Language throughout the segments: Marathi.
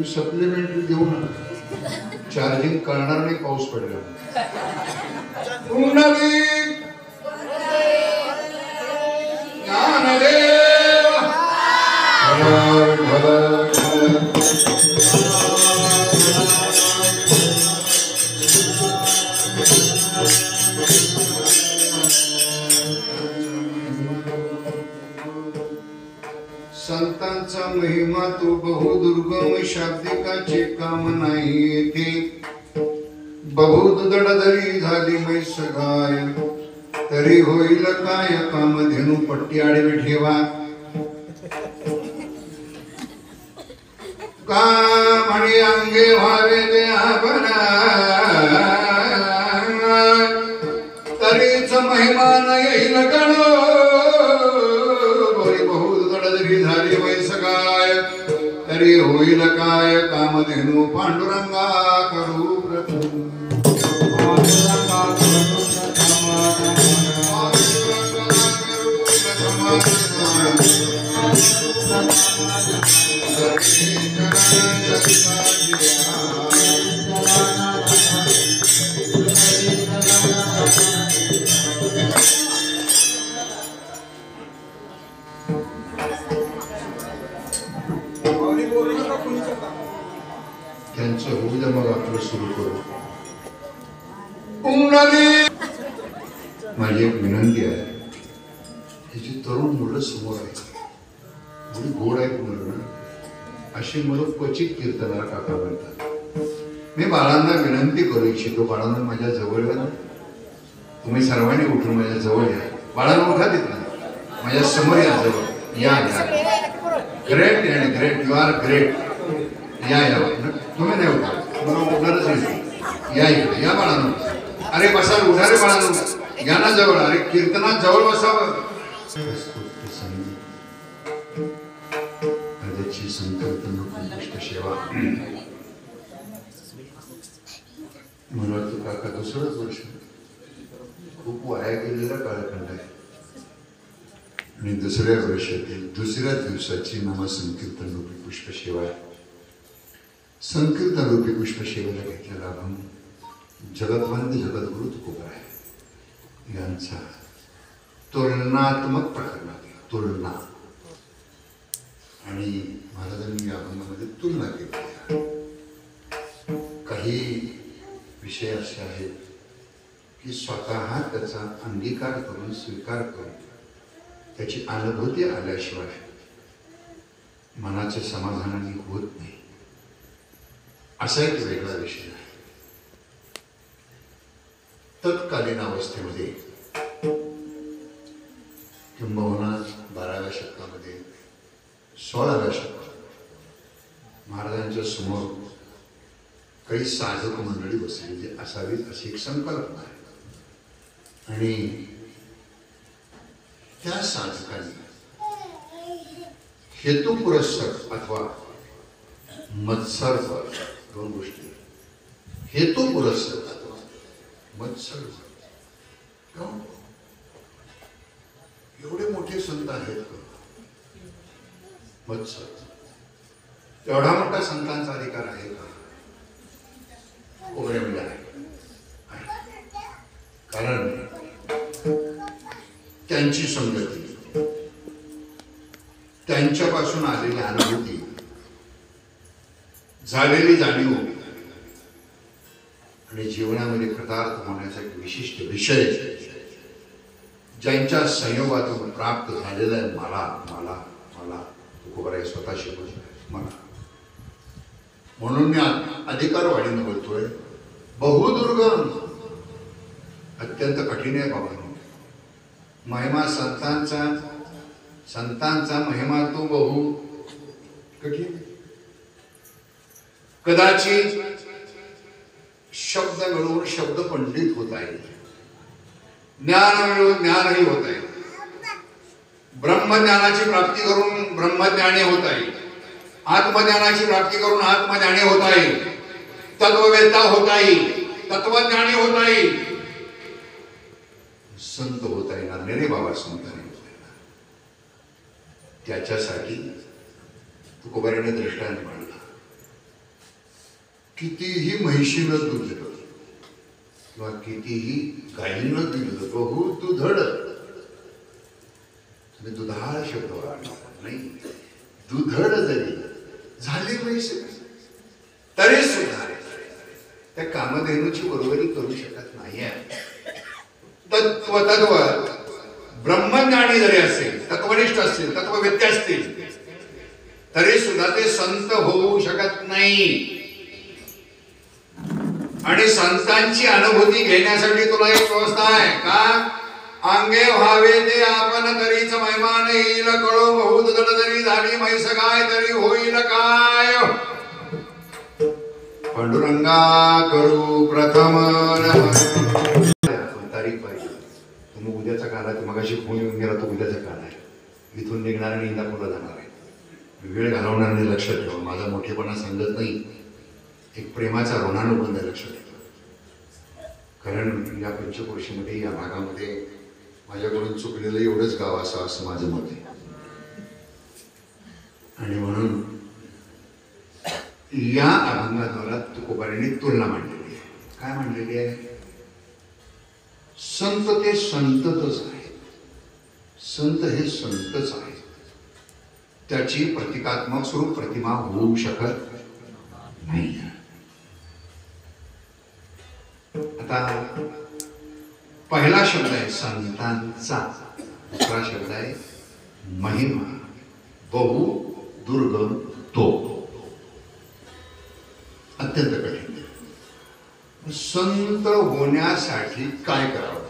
सप्लिमेंटरी देऊ ना, चार्जिंग करणार नाही पाऊस पडला. संतांचा महिमा तो बहुदुर्गम, शाब्दिकाचे काम नाही येथे. बहुदुदड जरी झाली मैस गाय, तरी होईल काय कामधेनू पट्टी आडवी ठेवा. का म्हणे अंगे व्हावे ते आभरा, तरीच महिमा न येईल गणो. झाली वैस काय, तरी होईल काय कामधेनू पांडुरंगा करू प्रथम. त्यांचं होऊ द्या, मग आपलं सुरू करू. माझी एक विनंती आहे, ही जी तरुण मुलं समोर आहेत, मुली गोड आहेत मुलं, अशी मुलं क्वचित कीर्तनाला काका म्हणतात. मी बाळांना विनंती करू इच्छितो, बाळांना माझ्या जवळ या. तुम्ही सर्वांनी उठून माझ्या जवळ या. बाळांना उठा देत ना, माझ्या समोर या, जवळ या. ग्रेट आणि ग्रेट, यू आर ग्रेट. या या, तुम्ही नाही उठा, तुम्हाला उठणारच नाही. या इकडे या बाळांनो. अरे बसा, उठा रे बाळांनो, या ना जवळ. अरे कीर्तनात जवळ बसावं. त्याची संकल्पना सेवा. मला वाटतं काका दुसरंच वर्ष, खूप वाया गेलेला कालखंड आहे. आणि दुसऱ्या वर्षातील दुसऱ्या दिवसाची नामसंकीर्तन रूपी पुष्पसेवा आहे. संकीर्तन रूपी पुष्पसेवेला घेतलेला आपण जगतवंत जगद्गुरु तुकोबाराय यांचा तुलनात्मक प्रकरणात तुलना आणि महाराजांनी या अभंगामध्ये तुलना केली. काही विषय असे आहेत की स्वतः त्याचा अंगीकार करून स्वीकार करून त्याची अनुभूती आल्याशिवाय मनाचे समाधानाने होत नाही, असा एक वेगळा विषय आहे. तत्कालीन अवस्थेमध्ये किंबहुना 12व्या शतकामध्ये 16व्या शतकात महाराजांच्या समोर काही साधक मंडळी बसलेली असावीत अशी एक संकल्पना आहे. आणि त्या साधकांनी हेतुपुरस्सर अथवा मत्सर्व दोन गोष्टी, हेतुपुरस्सर अथवा मत्सर्व, एवढे मोठे संत आहेत का? मत्सर्व एवढा मोठा संतांचा अधिकार आहे का? वगैरे म्हणजे आहे. कारण त्यांची संगती, त्यांच्यापासून आलेली अनुभूती, झालेली जाणीव आणि जीवनामध्ये कृतार्थ होण्याचा एक विशिष्ट विषय ज्यांच्या संयोगातून प्राप्त झालेला आहे. मला मला मला तुकोबाराय स्वतः शिकवतो मला, म्हणून मी अधिकारवाढीने बोलतोय. बहुदुर्गम, अत्यंत कठीण आहे बाबा. महिमा संतांचा महिमा तो बहु कठीण. कदाचित शब्द मिळवून शब्द पंडित होता येईल, ज्ञान मिळवून ज्ञानही होता येईल, ब्रह्मज्ञानाची प्राप्ती करून ब्रह्मज्ञानी होता येईल, आत्मज्ञानाची प्राप्ती करून आत्मज्ञानी होता येईल, तत्ववेत्ता होता येईल, तत्वज्ञानी होता येईल, संत होता येणार नाही रे बाबा. संत नाही होता येणार. त्याच्यासाठी तुकोबाराने दृष्टांत मांडला. कितीही म्हैशीनं दूध दिलं किंवा कितीही गायीनं दिलं, बहु दुधड, तुम्ही दुधाळ शब्द वापरला नाही, दुधड जरी झाली म्हैस तरी सुद्धा त्या कामधेनूची बरोबरी करू शकत नाही. तत्व ब्रह्मज्ञानी जरी असेल, तत्वनिष्ठ असतील, तत्ववेत्ते असतील, तरी सुद्धा ते संत होऊ शकत नाही. आणि संतांची अनुभूती घेण्यासाठी तुला एक व्यवस्था आहे का? अंगे व्हावे ते आपण तरीच महिमान येईल, कळो बहुत जड जरी झाली म्हैस गाय तरी होईल काय. पांडुरंगा करू प्रथम तारीख पाहिजे. तुम्ही उद्याचा काल आहे, मगाशी फोन येऊन गेला तो उद्याचा काल आहे, इथून निघणार आणि इंदापूरला जाणार आहे. वेळ घालवणार नाही, लक्षात ठेवा. माझा मोठेपणा सांगत नाही, एक प्रेमाचा ऋणानुबंध लक्षात ठेवा. कारण या पंचक्रोशीमध्ये, या भागामध्ये माझ्याकडून चुकलेलं एवढंच गाव असावं असं माझं मत आहे. आणि म्हणून या अभंगाद्वारा तुकोबारांनी तुलना मांडलेली आहे. काय मांडलेली आहे? संत ते संतच आहेत, संत हे संतच आहेत, त्याची प्रतिकात्मक स्वरूप प्रतिमा होऊ शकत नाही. आता पहिला शब्द आहे संतांचा, दुसरा शब्द आहे महिमा, बहु दुर्गम तो, अत्यंत कठीण. संत होण्यासाठी काय करावं?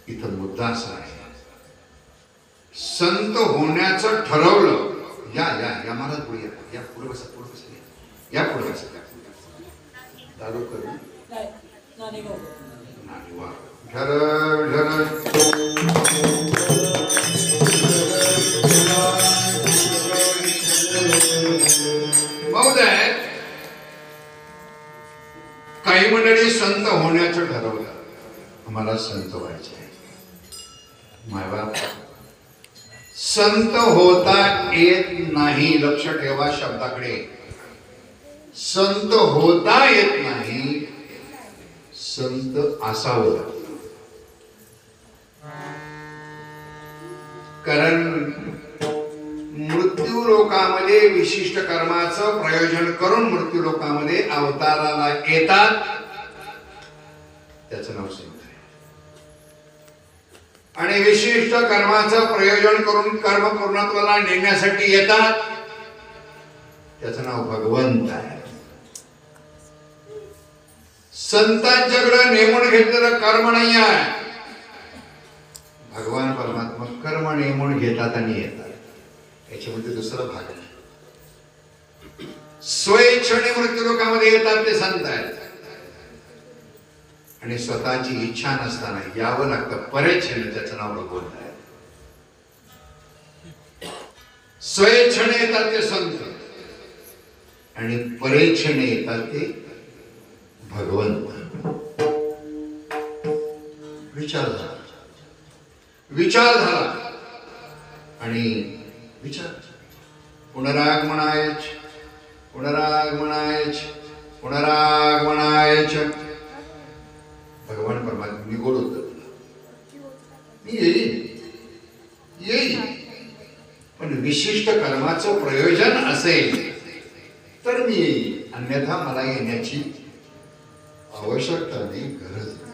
इथं मुद्दा असा आहे, संत होण्याचं ठरवलं. या या या महाराज पुढे या, या पुढे बसा, पुढे बसा, या पुढे बसा. दारू करू वा महोदय, काही मंडळी संत होण्याचं ठरवलं, आम्हाला संत व्हायचं आहे. मायबाप, संत होता येत नाही. लक्ष ठेवा शब्दाकडे. संत होता येत नाही, संत असावं. कारण मृत्यू लोकामध्ये विशिष्ट कर्माचं प्रयोजन करून मृत्यू लोकामध्ये अवताराला येतात, त्याचं नाव संत आहे. आणि विशिष्ट कर्माचं प्रयोजन करून कर्म पूर्णत्वाला नेण्यासाठी येतात, त्याचं नाव भगवंत आहे. संतांच्याकडे नेमून घेतलेलं कर्म नाही आहे. भगवान परमात्मा कर्म नेमून घेतात आणि येतात. याच्यामध्ये दुसरा भाग आहे. स्वेच्छेने मृत्यू लोकामध्ये येतात ते संत आहेत. आणि स्वतःची इच्छा नसताना यावं लागतं परेच्छेने, त्याचं नाव भगवंत आहे. स्वेच्छेने येतात ते संत आणि परेच्छेने येतात ते भगवंत. विचार झाला आणि विचार पुनरागमनायच पुनरागमनायच पुनरागमनायच. भगवान परमात्मा मी गोड उत्तर दिलं, मी येईल पण विशिष्ट कर्माचं प्रयोजन असेल तर मी येईल, अन्यथा मला येण्याची आवश्यकता नाही, गरज नाही.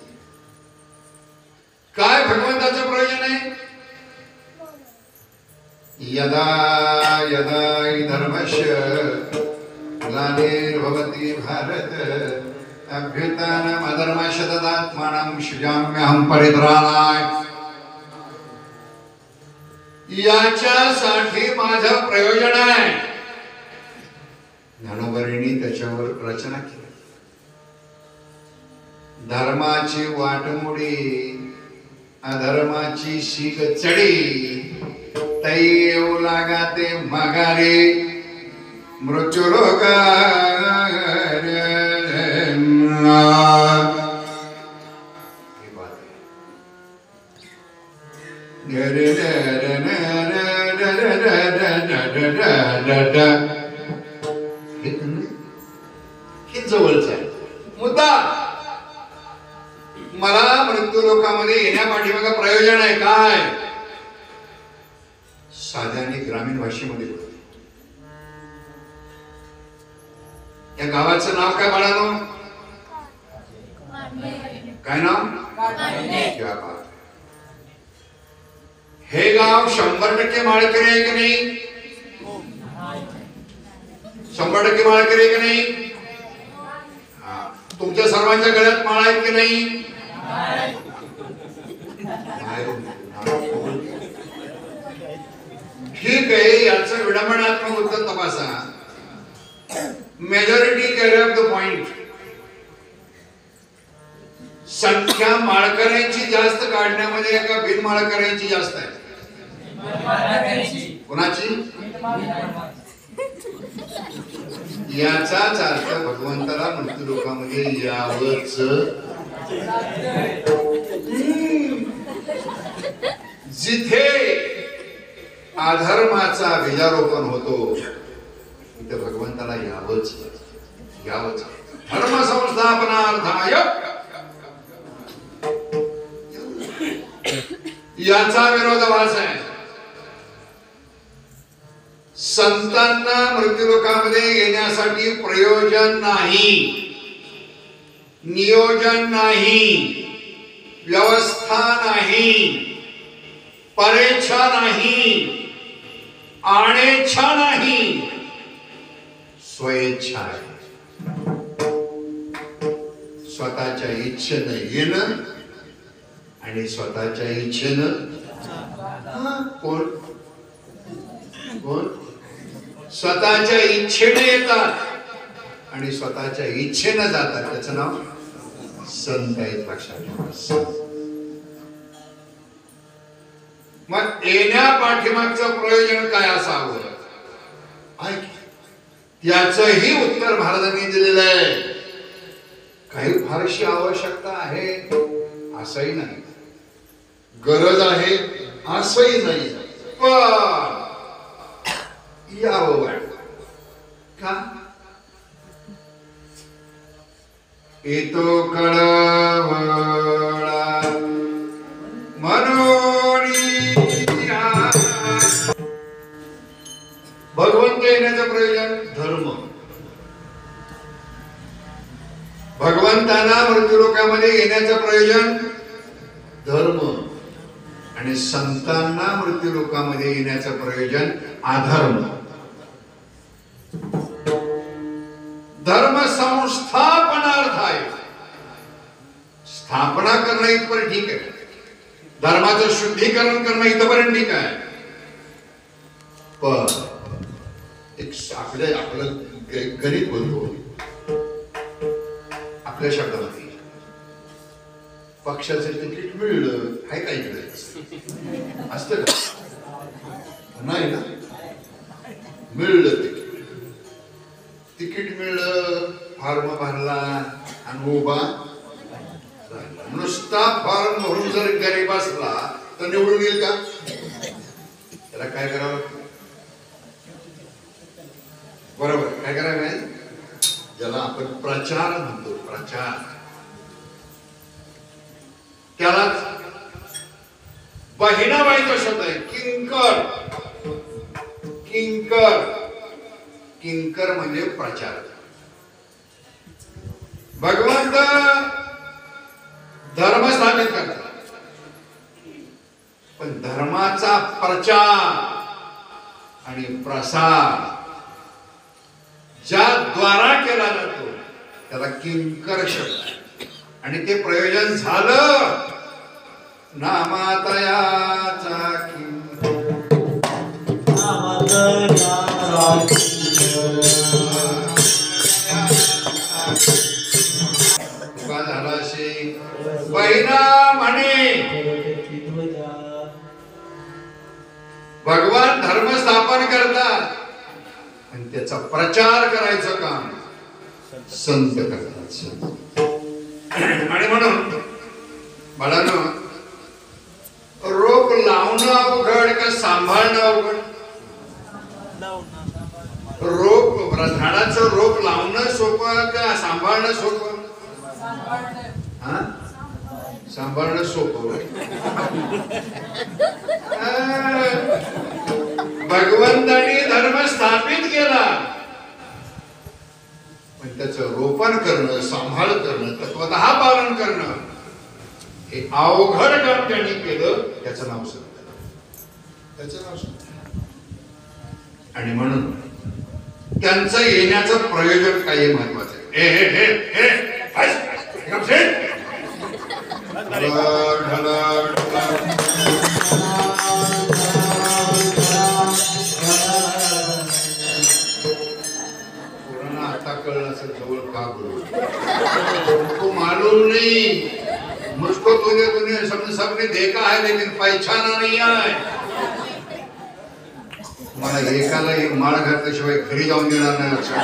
काय भगवंताचं प्रयोजन आहे? यदा यदा हि धर्मस्य ग्लानिर्भवति भारत अभ्युत्थानम् अधर्मस्य तदात्मानं सृजाम्यहं परित्राणाय. याच्यासाठी माझं प्रयोजन आहे. ज्ञानोबरीने त्याच्यावर रचना केली. धर्माची वाटमुडी अधर्माची शीग चढी, तै येऊ लागाते माघारे मृत्यू लोक. हे जवळच आहे मुद्दा. मला मृत्यू लोकामध्ये येण्यापाठीमागे प्रयोजन आहे काय? साध्याने ग्रामीण भाषेमध्ये बोलतो. या गावाचं नाव काय बाळानो? काय नाव? क्या बात. हे गाव 100% माळकरी आहे की नाही? 100% माळकरी आहे की नाही? तुमच्या सर्वांच्या गळ्यात माळ आहेत की नाही? ठीक आहे, याचं विडंबनात्मक उत्तर तपासा. Majority carry of the point. संख्या माळकऱ्यांची जास्त काढण्यामध्ये का बिन माळकऱ्यांची जास्त आहे? कोणाची? याचाच अर्थ भगवंताला मृत्यू लोकामध्ये यावंच. जिथे अधर्माचा बीजारोपण होतो तिथे भगवंताला यावंच. धर्म संस्थापनार्थाय याचा विरोधाभास आहे. संतांना मृत्यूलोकामध्ये येण्यासाठी प्रयोजन नाही, नियोजन नाही, व्यवस्था नाही, परेच्छा नाही, आणेच्छा नाही, स्वइच्छा आहे. स्वतःच्या इच्छेनं येणं आणि स्वतःच्या इच्छेनं कोण स्वतःच्या इच्छेने येतात आणि स्वतःच्या इच्छेने जातात. त्याचं नाव संत आहेत. लक्षात ठेवा. मग येण्या पाठीमागचं प्रयोजन काय असावं याचंही उत्तर महाराजांनी दिलेलं आहे. काही फारशी आवश्यकता आहे असंही नाही, गरज आहे असंही नाही, पण यावं वाटतं का? येतो कळवळा मनोनी येण्याचं प्रयोजन धर्म. भगवंतांना मृत्यूलोकामध्ये येण्याचं प्रयोजन धर्म आणि संतांना मृत्यूलोकामध्ये येण्याचं प्रयोजन अधर्म. धर्म संस्थापनार्थ आहे. स्थापना करणं इथपर्यंत ठीक आहे, धर्माचं शुद्धीकरण करणं इथपर्यंत ठीक आहे. पण एक आपलं गणित बोलतो आपल्या शब्दामध्ये, पक्षाचं तिकीट मिळलं आहे का इकडे असतं का? नाही ना. मिळलं तिकीट मिळलं, फॉर्म भरला आणि उभा राहिला. नुसता फॉर्म भरून जर गरीब असला तर निवडून येईल का? त्याला काय करावं? बरोबर काय करावं? ज्याला आपण प्रचार म्हणतो, प्रचार. त्याला बहिणाबाईचा शब्द आहे किंकर. किंकर, किंकर म्हणजे प्रचार. भगवंत धर्म स्थापित करतात, पण धर्माचा प्रचार आणि प्रसार ज्या द्वारा केला जातो त्याला किंकर शब्द आहे. आणि ते प्रयोजन झालं नामातयाचा तुका झाला असे बहिणा म्हणे. भगवान धर्म स्थापन करतात आणि त्याचा प्रचार करायचं काम संत करतात. आणि म्हणून बाळांनो, रोप लावणं अवघड का सांभाळणं अवघड? रोप, झाडाचं रोप लावणं सोपं का सांभाळणं सोपं? हा, सांभाळणं सोपं. भगवंतानी धर्म स्थापित केला, पण त्याचं रोपण करणं, सांभाळ करणं, तत्वतः पालन करणं हे अवघड काम त्यांनी केलं. त्याचं नाव संत, त्याचं नाव संत. आणि म्हणून त्यांचं येण्याचं प्रयोजन काही महत्वाचं आहे. आता कळलं असेल जवळ का बोलू तो मालूम नहीं, मुझको तुझे सबने देखा है लेकिन पहचाना नहीं है. मला एकाला एक माळ घातल्याशिवाय घरी जाऊन देणार नाही, लक्षात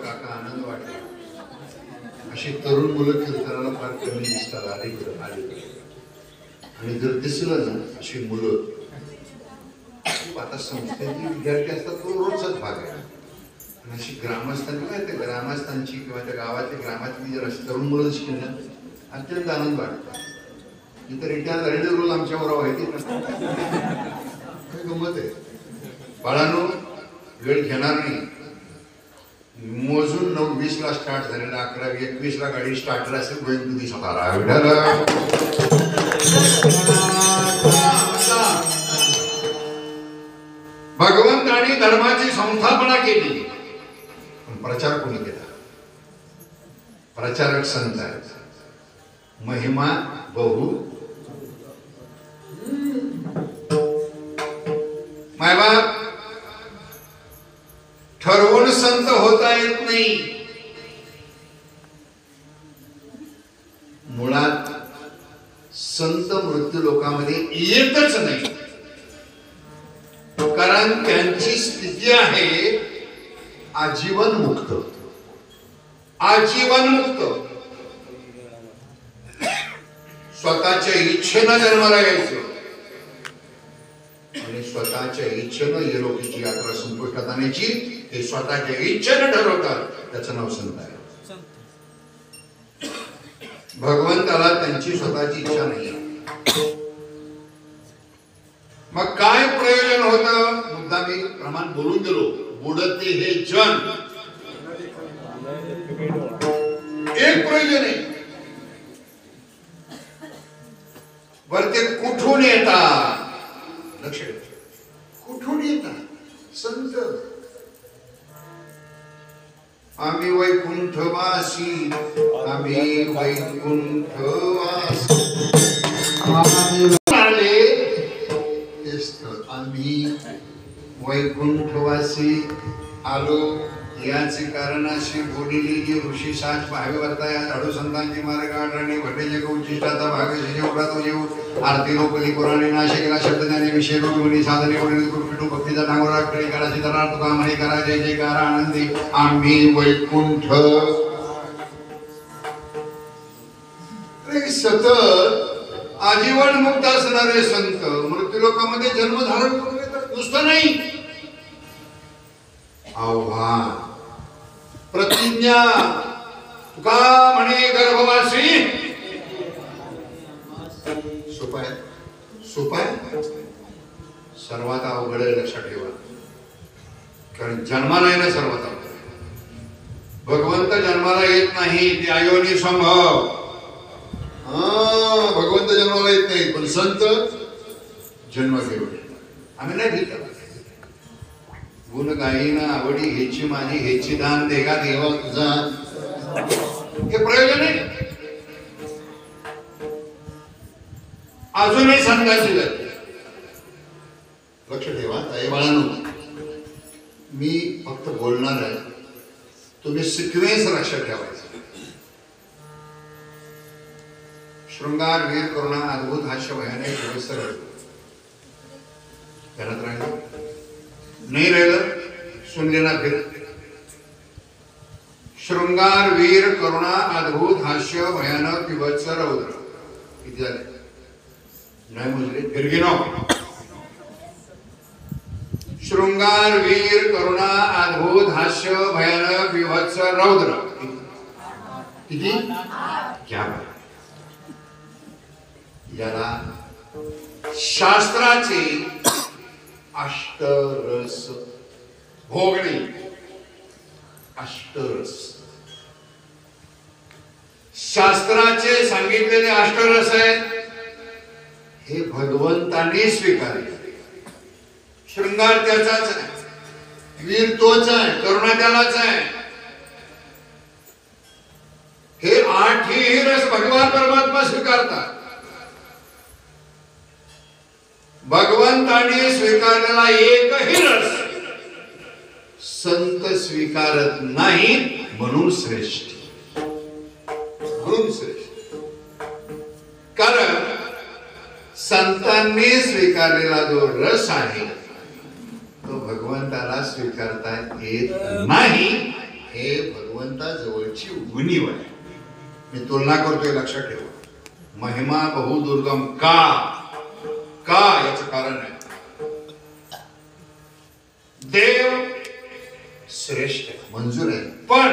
काका आनंद वाटला. अशी तरुण मुलं कीर्तनाला फार कमी दिसतात अलीकडे. आणि जर दिसलं ना अशी मुलं, आता संस्थेची विद्यार्थी असतात तो रोजचाच भाग आहे. अशी ग्रामस्थांची काय ते ग्रामस्थांची किंवा त्या गावातल्या ग्रामातली जर अशी तरुण मुलं शिकली ना अत्यंत आनंद वाटतो. इतर रिटायर झालेले रोज आमच्याबरोबर माहिती गमत आहे. बाळांनो, वेळ घेणार नाही. मोजून 9:20 ला स्टार्ट झालेला, 11:21 ला गाडी स्टार्ट असेल गोइंग टू दी सातारा. भगवंतानी धर्माची संस्थापना केली, पण प्रचार कोणी केला? प्रचारक संत आहेत. महिमा बहु. मायबाप ठरवून संत होता येत नाही. मुळात संत मृत्यू लोकांमध्ये येतच नाही, कारण त्यांची स्थिती आहे आजीवन मुक्त. आजीवन मुक्त. स्वतःच्या इच्छेनं जन्माला यायचं आणि स्वतःच्या इच्छेनं येलोकीची यात्रा संपुष्टात आणायची. हे स्वतःच्या इच्छेनं ठरवतात, त्याचं नाव संत आहे. भगवंताला त्यांची स्वतःची इच्छा नाही. मग काय प्रयोजन होतं? मुद्दा मी प्रमाण बोलून गेलो. बुडते हे जन एक प्रयोजन आहे. बर ते कुठून येतात? लक्ष द्या, कुठून येतात? संत. आम्ही वैकुंठवासी, आम्ही वैकुंठवासी, आम्ही वैकुंठवासी आलो. याचे कारण अशी बोलिली जी ऋषी साज पाहावे वर्ता या साधू संतांची मार्ग आढळणे भटेचे उच्चिष्टाचा भाग जेवढा तो जेव आरती लोकली पुराणे नाशे केला शब्द ज्ञाने विषय रोगवणी साधने वडील पिठू भक्तीचा नांगोरा कडे करा सीताराम तुका म्हणे करा जय जयकार आनंदी आम्ही वैकुंठ. सतत आजीवन मुक्त असणारे संत मृत्यू लोकांमध्ये जन्म धारण करून येतात. नुसतं नाही, आव्हान प्रतिज्ञा. तुका म्हणे गर्भवासी. सोपाय सोपाय सर्वात अवघड लक्षात ठेवा. कारण जन्माला येणं सर्वात अवघड. भगवंत जन्माला येत नाही, ते अयोनी संभव. भगवंत जन्माला येत नाही, पण संत जन्म घेऊन. आम्ही नाही भीत. गुण गायीन आवडी हेची माझी हेची दान देगा देवा तुझा. हे प्रयोजन आहे. अजूनही संतांची जाते. लक्ष ठेवा ताई बाळांनो, मी फक्त बोलणार आहे, तुम्ही सिक्वेन्स लक्षात ठेवायचा. शृंगार वीर करुणा अद्भुत हास्य भयानक व्यवस्था ध्यानात राहिलं नाही राहिलं सुन लेना फिर. शृंगार वीर करुणा अद्भुत हास्य भयानक विभत्स रौद्र. किती झाले? नाही मोजले? फिर गिनो. शृंगार वीर करुणा अद्भुत हास्य भयानक विभत्स रौद्र. किती? क्या? याला शास्त्राचे अष्टरस भोगणे. अष्टरस शास्त्राचे सांगितलेले अष्टरस आहेत, हे भगवंताने स्वीकारले. शृंगार त्याचाच आहे, वीर तोच आहे, करुणा त्यालाच आहे. हे आठही रस भगवान परमात्मा स्वीकारतात. भगवंताने स्वीकारलेला एकही रस संत स्वीकारत नाही, म्हणून श्रेष्ठ. म्हणून श्रेष्ठ. कारण संतांनी स्वीकारलेला जो रस आहे तो भगवंताला स्वीकारता येत नाही. हे भगवंता जवळची उणीव आहे. मी तुलना करतोय, लक्षात ठेवा. महिमा बहुदुर्गम का याचं कारण आहे, देव श्रेष्ठ मंजूर आहे, पण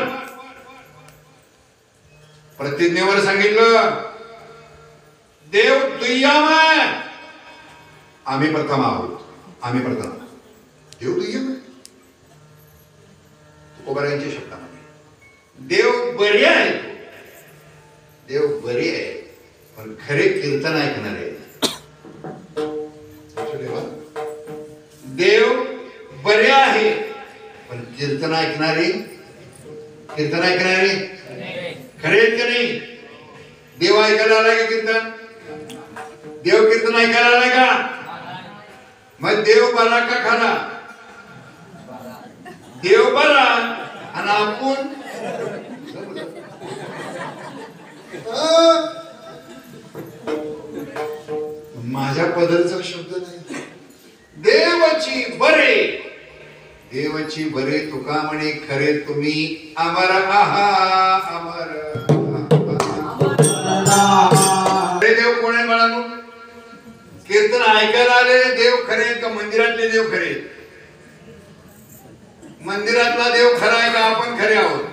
प्रतिज्ञेवर सांगितलं देव दुय्यम आहे. आम्ही प्रथम आहोत. आम्ही प्रथम. देव दुय्यम आहे. तुकोबारायांच्या शब्दामध्ये देव बरे आहे. देव बरे आहे, पण खरे कीर्तन ऐकणारे. देव बरे आहे, पण कीर्तन ऐकणारे खरे आहेत का नाही? देव ऐकायला आलाय का कीर्तन? देव कीर्तन ऐकायला आलाय का? मग देव बरा का खरा? देव बरा आणि आपण माझ्या पदरचा शब्द नाही. देवाची बरे, देवाची बरे तुका म्हणे खरे तुम्ही अमर आहा. अमर देव कोण आहे बाळांनो? कीर्तन ऐकायला आले देव खरे का मंदिरातले देव खरे? मंदिरातला देव खरा आहे का आपण खरे आहोत?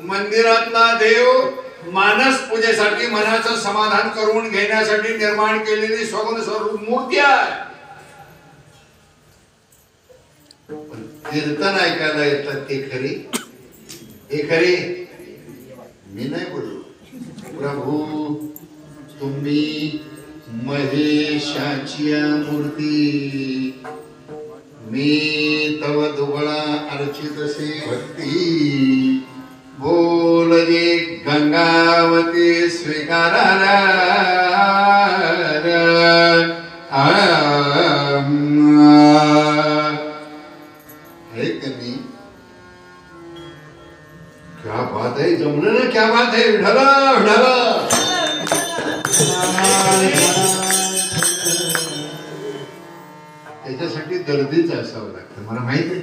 मंदिरातला देव मानस पूजेसाठी मनाचं समाधान करून घेण्यासाठी निर्माण केलेली सगुण स्वरूप मूर्ती आहे. पण कीर्तन ऐकायला येतात ते खरे, हे खरे मी नाही बोललो. प्रभू तुम्ही महेशाची मूर्ती, मी तव दुबळा अर्चित से भक्ती, बोल जे गंगावती स्वीकारा है कनी. क्या बात है, जमलं ना, क्या बात है. विठाला विठाला. त्याच्यासाठी दर्दीच असावं लागतं. मला माहित आहे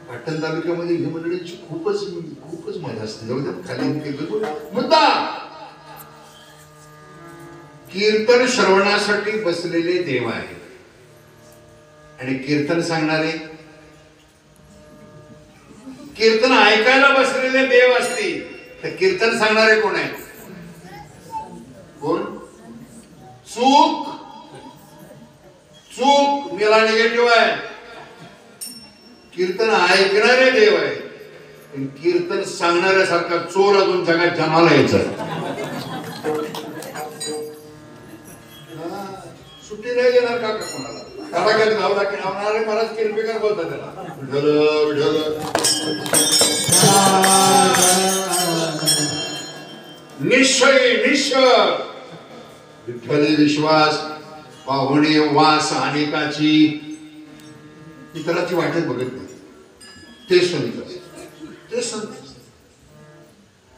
पाटण तालुक्यामध्ये ही मंडळींची खूपच मजा असते. जाऊ द्या खाली मुद्दा. कीर्तन श्रवणासाठी बसलेले देव आहे आणि कीर्तन सांगणारे, कीर्तन ऐकायला बसलेले देव असतील तर कीर्तन सांगणारे कोण आहे? कोण? चूक चूक मेला निगेटिव्ह आहे. कीर्तन ऐकणारे देव आहे. कीर्तन सांगणाऱ्यासारखा चोर अजून जगात जन्माला यायचा. सुट्टी नाही देणार का कोणाला? कारागीर गावला की लावणारे महाराज किरपेकर बोलतात त्याला. विठ्ठल विठ्ठल. निश्चय निश्चय विठ्ठली विश्वास पाहुणे वास अनेकाची इतराची वाटत बघत नाही. ते संत, ते संत.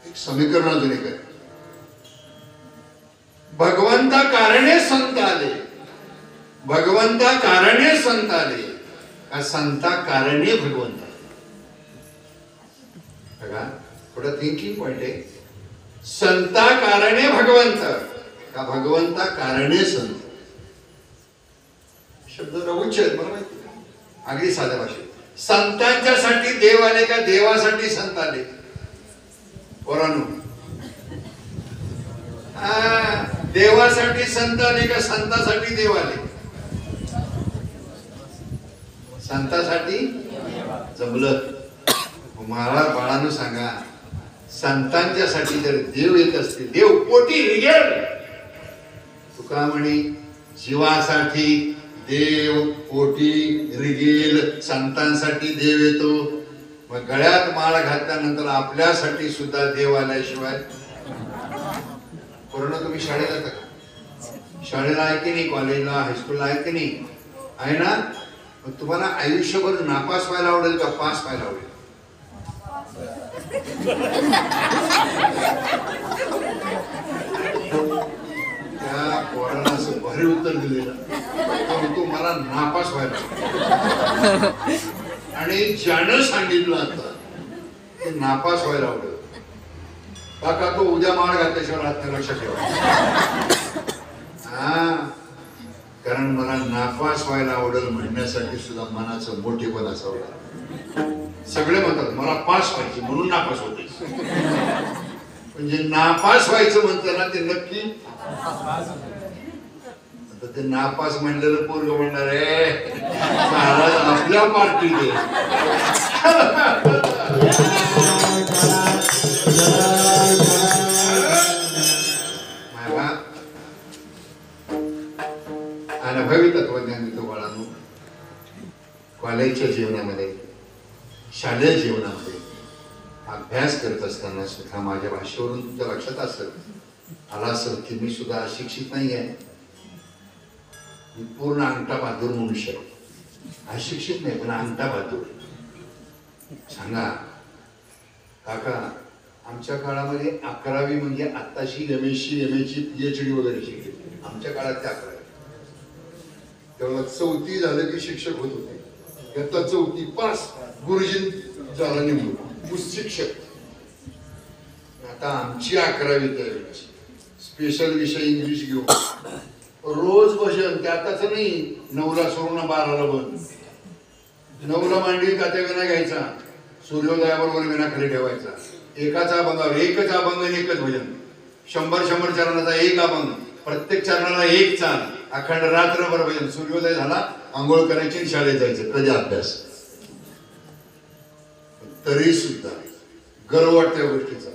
एक समीकरण अजून एक आहे. भगवंता कारणे संत आले, भगवंता कारणे संत आले का संता कारणे भगवंत आले. बघा थोडं थिंकिंग पॉइंट आहे. संता कारणे भगवंत का भगवंता कारणे संत. शब्द रवुच्च आहेत मला माहिती. अगदी साध्या भाषेत संतांच्या साठी देव आले का देवासाठी संत आले? पोरांनो, देवासाठी संत आले का संतासाठी देव आले? संतासाठी जमलं. महाराज बाळांनो सांगा, संतांच्या साठी जर देव येत असतील, देव पोटी निघेल. तुका म्हणे जीवासाठी देव पोटी रिगेल, संतांसाठी देव येतो. मग गळ्यात माळ घातल्यानंतर आपल्यासाठी सुद्धा देव आल्याशिवाय. पूर्ण तुम्ही शाळेला जाता का? शाळेला आहे की नाही? कॉलेजला हायस्कूलला आहे की नाही? आहे ना? मग तुम्हाला आयुष्यभर नापास व्हायला आवडेल का पास व्हायला आवडेल? त्या पोराला असं भारी उत्तर दिलेलं, तो मला नापास व्हायला. आणि ज्यानं सांगितलं आता ते नापास व्हायला आवडेल काका, तो उद्या माळ घातल्याशिवाय राहत नाही, लक्षात ठेवा. हा, कारण मला नापास व्हायला आवडेल म्हणण्यासाठी सुद्धा मनाचं मोठेपण असावं. सगळे म्हणतात मला पास व्हायचे म्हणून नापास होते. म्हणजे नापास व्हायचं म्हणतं ना ते नक्की. आता ते नापास म्हणलेलं पोरग म्हणणार आहे महाराज आपल्या पार्टी दे. अनुभवी तत्वज्ञान देतो बाळांनो. कॉलेजच्या जीवनामध्ये, शालेय जीवनामध्ये अभ्यास करत असताना सुद्धा माझ्या भाषेवरून तुमच्या लक्षात आला असेल की मी सुद्धा अशिक्षित नाही आहे. मी पूर्ण अंगठा बहादूर म्हणू शकतो. अशिक्षित नाही पण अंगठा बहादूर. सांगा काका, आमच्या काळामध्ये 11वी म्हणजे आत्ताशी MSc MA PhD वगैरे शिकले. आमच्या काळात ते 11वी. तेव्हा 4थी झालं की शिक्षक होत होते. आता 4थी पास, गुरुजी झाला निवडून शिक्षक. आता आमची 11वी त्यावेळेची स्पेशल विषय इंग्लिश घेऊ. रोज भजन. ते आताच नाही 9ला सुरू ना 12ला बंद. 9ला मांडवी कात्या विना घ्यायचा, सूर्योदयाबरोबर विना खाली ठेवायचा. एकाच अभंगावर एकच अभंग आणि एकच भजन. 100 चरणाचा एक अभंग, प्रत्येक चरणाला एक चाल, अखंड रात्रभर भजन. सूर्योदय झाला, आंघोळ करायची, शाळेत जायचं, कधी अभ्यास. तरी सुद्धा गर्व वाटत त्या गोष्टीचा.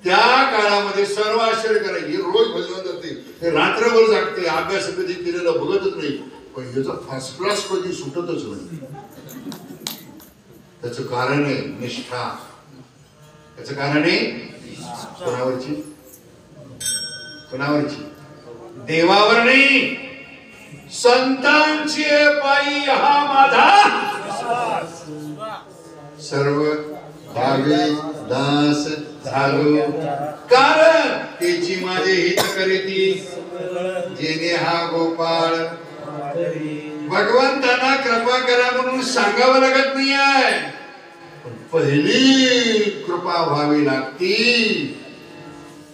त्या काळामध्ये सर्व आश्चर्य करायची. रोज भजन जाते, ते रात्रभर जागते, अभ्यास कधी केलेला बघतच नाही, पण याचा फर्स्ट क्लास कधी सुटतच नाही. त्याचं कारण आहे निष्ठा. त्याचं कारण आहे कोणावरची? कोणावरची? देवावर नाही, संतांची पायी हा माझा सर्व भाविक दास झालो, कारण त्याची माझे हित करीती जेणे हा गोपाळ. भगवंतांना कृपा करा म्हणून सांगावं लागत नाही आहे, पण पहिली कृपा व्हावी लागती.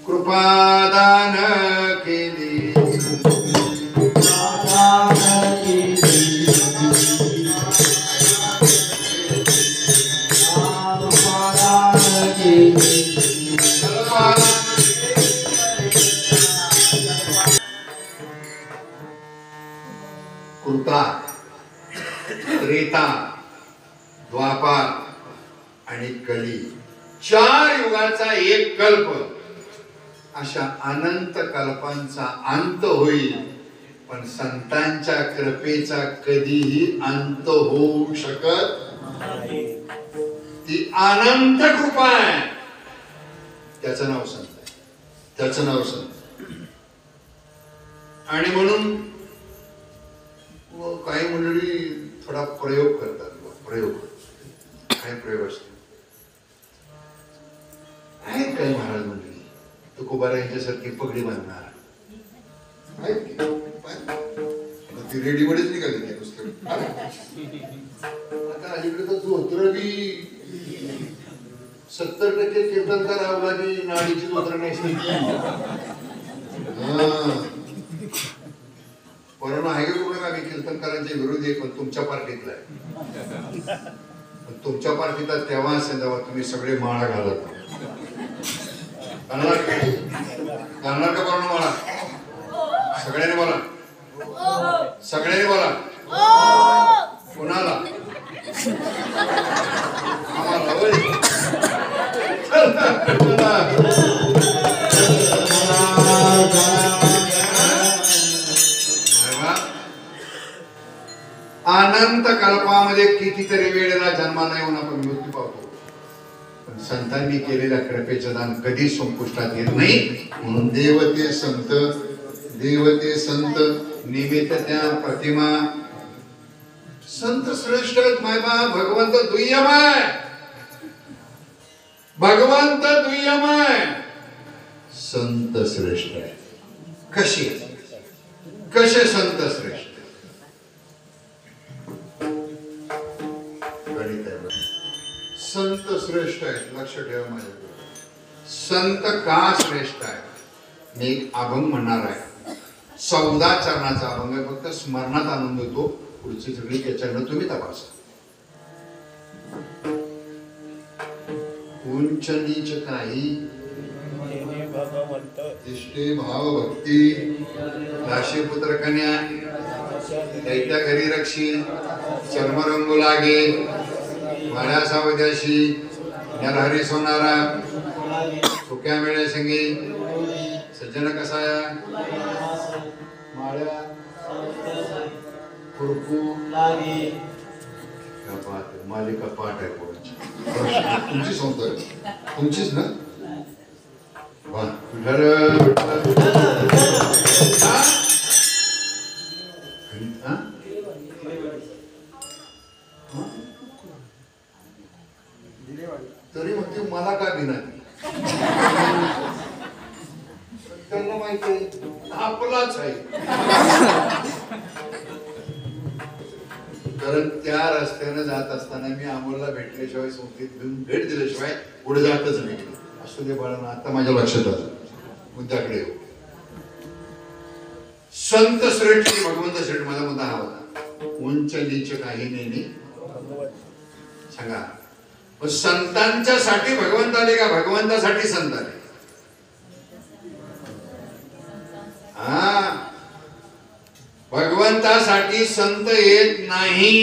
कृपादान केली कृता, त्रेता, द्वापार आणि कली, 4 युगाचा एक कल्प. अशा अनंत कल्पांचा अंत होईल, पण संतांच्या कृपेचा कधीही अंत होऊ शकत नाही. ती अनंत कृपा आहे. त्याचं नाव संत आहे, त्याचं नाव संत. आणि म्हणून काही मंडळी थोडा प्रयोग करतात. प्रयोग काय प्रयोग असतो? आहेत काही महाराज मंडळी तुकोबारा यांच्यासारखी पगडी बांधणार, ती रेडीमेडच निघाली नाही पुस्तक. आता अलीकडे तर धोत्र बी 70% कीर्तनकार अवलादी नाडीची धोत्र नाही. कोरोना आहे का कुठे? आम्ही कीर्तनकारांच्या विरोधी आहे, पण तुमच्या पार्टीतला आहे. पण तुमच्या पार्टीतला तेव्हा असेल जेव्हा तुम्ही सगळे माळा घालत. घालणार का कोरोना माळा? सगळ्यांनी बोला, सगळ्यांनी बोला. कोणाला? अनंत कल्पामध्ये कितीतरी वेळेला जन्माला येऊन आपण मृत्यू पावतो, पण संतांनी केलेल्या कृपेचं दान कधी संपुष्टात येत नाही. म्हणून देवते संत, देवते संत निमित्त त्या प्रतिमा. संत श्रेष्ठ आहेत मायबा. भगवंत दुय्यम आहे, भगवंत दुय्यम आहे, संत श्रेष्ठ आहे. कसे कसे संत श्रेष्ठ? संत श्रेष्ठ आहेत. लक्ष ठेवा माझ्याकडे. संत का श्रेष्ठ आहे? मी एक अभंग म्हणणार आहे. 14 चरणाचा अभंग आहे. फक्त स्मरणात आनंद होतो, पुढची सगळी त्याच्यानं तुम्ही तपासा. उंच नीच काही इष्टे भाव भक्ती, राशी पुत्र कन्या दैत्या घरी रक्षी, चर्मरंगू लागे माळ्या सावद्याशी, नरहरी सोनारा सुक्या मेळे संगी, सज्जन कसाया माळ्या खुरपू लागे. मालिका पाठ आहे कोणाची? तुमची सांगतोय, तुमचीच ना? तरी म्हणते मला का बिनाती? त्यांना माहिती आपलाच आहे, कारण त्या रस्त्याने जात असताना मी अमोलला भेटल्याशिवाय, संस्थेत घेऊन भेट दिल्याशिवाय पुढे जातच नाही. असू दे बाळांना, आता माझ्या लक्षात आलं. मुद्द्याकडे येऊ. संत श्रेष्ठ भगवंत श्रेष्ठ माझा मुद्दा हा होता. उंच नीच काही नाही सांगा. संतांच्या साठी भगवंत आले का भगवंतासाठी संत आले? हा, भगवंतासाठी संत येत नाही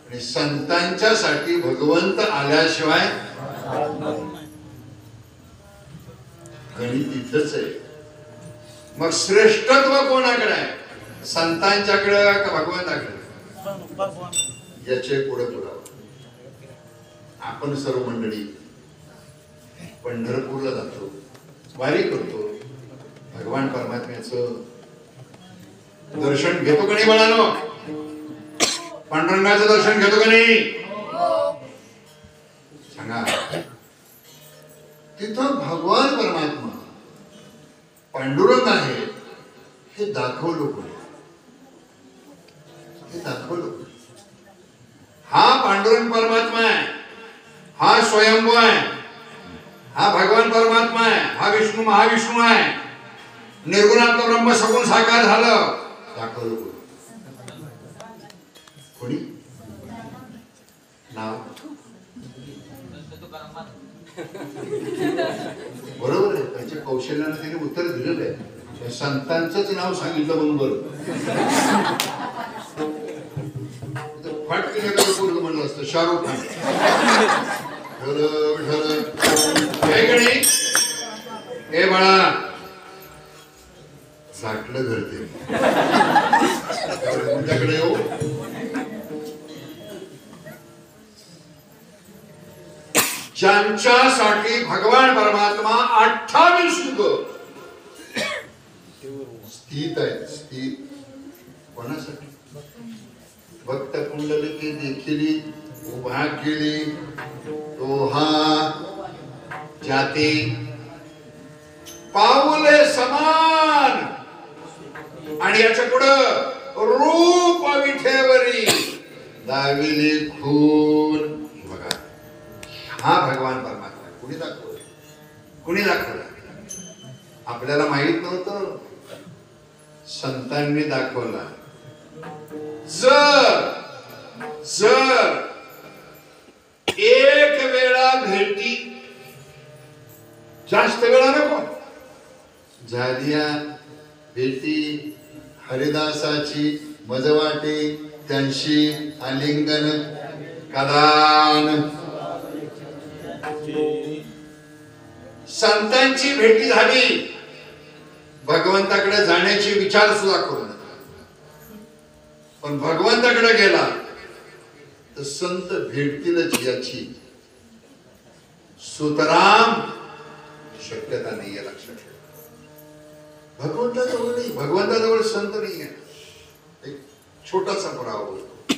आणि संतांच्या साठी भगवंत आल्याशिवाय गणित तिथंच आहे. मग श्रेष्ठत्व कोणाकडे आहे? संतांच्याकडे का भगवंताकडे? याचे पुढे पुरावा. आपण सर्व मंडळी पंढरपूरला जातो, वारी करतो, भगवान परमात्म्याचं दर्शन घेतो का नाही बाळांनो? पांडुरंगाचं दर्शन घेतो का नाही? सांगा. तिथं भगवान परमात्मा पांडुरंग आहे हे दाखवलं कोणी? हे दाखवलं. हा पांडुरंग परमात्मा आहे, हा स्वयंभू आहे, हा भगवान परमात्मा आहे, हा विष्णू महाविष्णू आहे, निर्गुणात्म ब्रह्म सगुण साकार झालं. दाखवलं कोणी? नाव बरोबर आहे. त्याच्या कौशल्यानं त्याने उत्तर दिलेलं आहे. संतांचंच नाव सांगितलं म्हणून बरोबर. फाटकीने पोरग म्हणलं असतं शाहरुख खान. हे बाळा साठलं घरते तुमच्याकडे येऊ. ज्यांच्यासाठी भगवान परमात्मा 28 युग स्थित आहेत. स्थित कोणासाठी? भक्त कुंडलिके देखिली उभा केली तोहा जाती पाऊले समान आणि याच्या पुढं रूप विठेवरी दाविले खून. बघा, हा भगवान परमात्मा कुणी दाखवला? कुणी दाखवला? आपल्याला माहित नव्हतं, संतांनी दाखवला. जर एक वेळा भेटी, जास्त वेळा नको, झालिया भेटी हरिदासाची मजवाटे त्यांशी आलिंगन कदान. संतांची भेटी झाली, भगवंताकडे जाण्याची विचार सुद्धा करू नका. पण भगवंताकडे गेला तर संत भेटतीलच याची सुतराम शक्यता नाही आहे. लक्षात ठेवा. भगवंताजवळ नाही, भगवंताजवळ संत नाही आहे. एक छोटासा पुरावा बोलतो.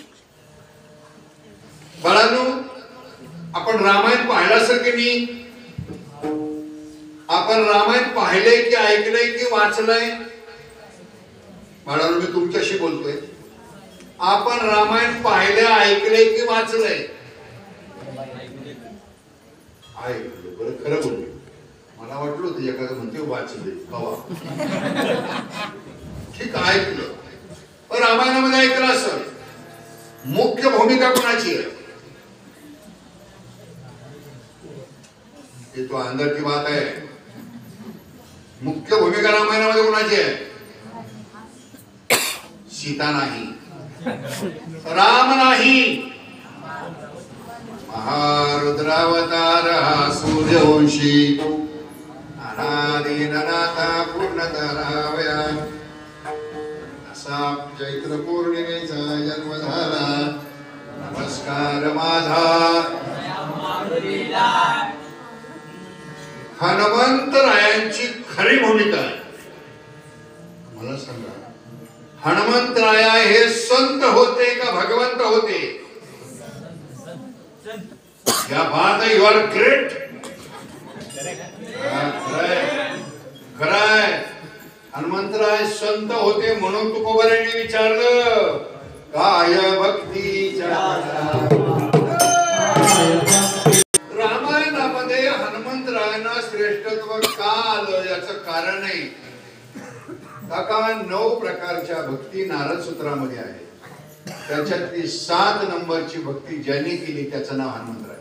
बाळांनो, आपण रामायण पाहिलं असेल की नाही? आपण रामायण पाहिलंय की ऐकलंय की वाचलंय? बाळांनो, मी तुमच्याशी बोलतोय. आपण रामायण पाहिलं, ऐकलंय की वाचलंय? ऐकलं. बरं, खरं बोललो. मला वाटलं होतं एखादं म्हणते वाचले कवा. ठीक, ऐकलं. पण रामायणामध्ये ऐकलं असं मुख्य भूमिका कोणाची आहे? ये तो अंदर की बात है. मुख्य भूमिका रामायणामध्ये कोणाची आहे? सीता नाही, राम नाही. महारुद्रावतार हा सूर्यवंशी अनादि ननाथा पूर्णतरावया असा चैत्र पौर्णिमेचा जन्म झाला. नमस्कार माझा. हनुमंतरायांची खरी भूमिका आहे. मला सांगा, हनुमंतराया हे संत होते का भगवंत होते? क्या बात है, यू आर ग्रेट. खरंय, हनुमंतराय संत होते म्हणून तुकोबारायांनी विचारलं काय भक्तीच्या. रामायणामध्ये हनुमंतरायांना श्रेष्ठत्व का आलं याचं कारण आहे. काका 9 प्रकारच्या भक्ती नारद सूत्रामध्ये आहे. त्याच्यातली 7 नंबरची भक्ती ज्यांनी केली त्याचं नाव हनुमंतराय.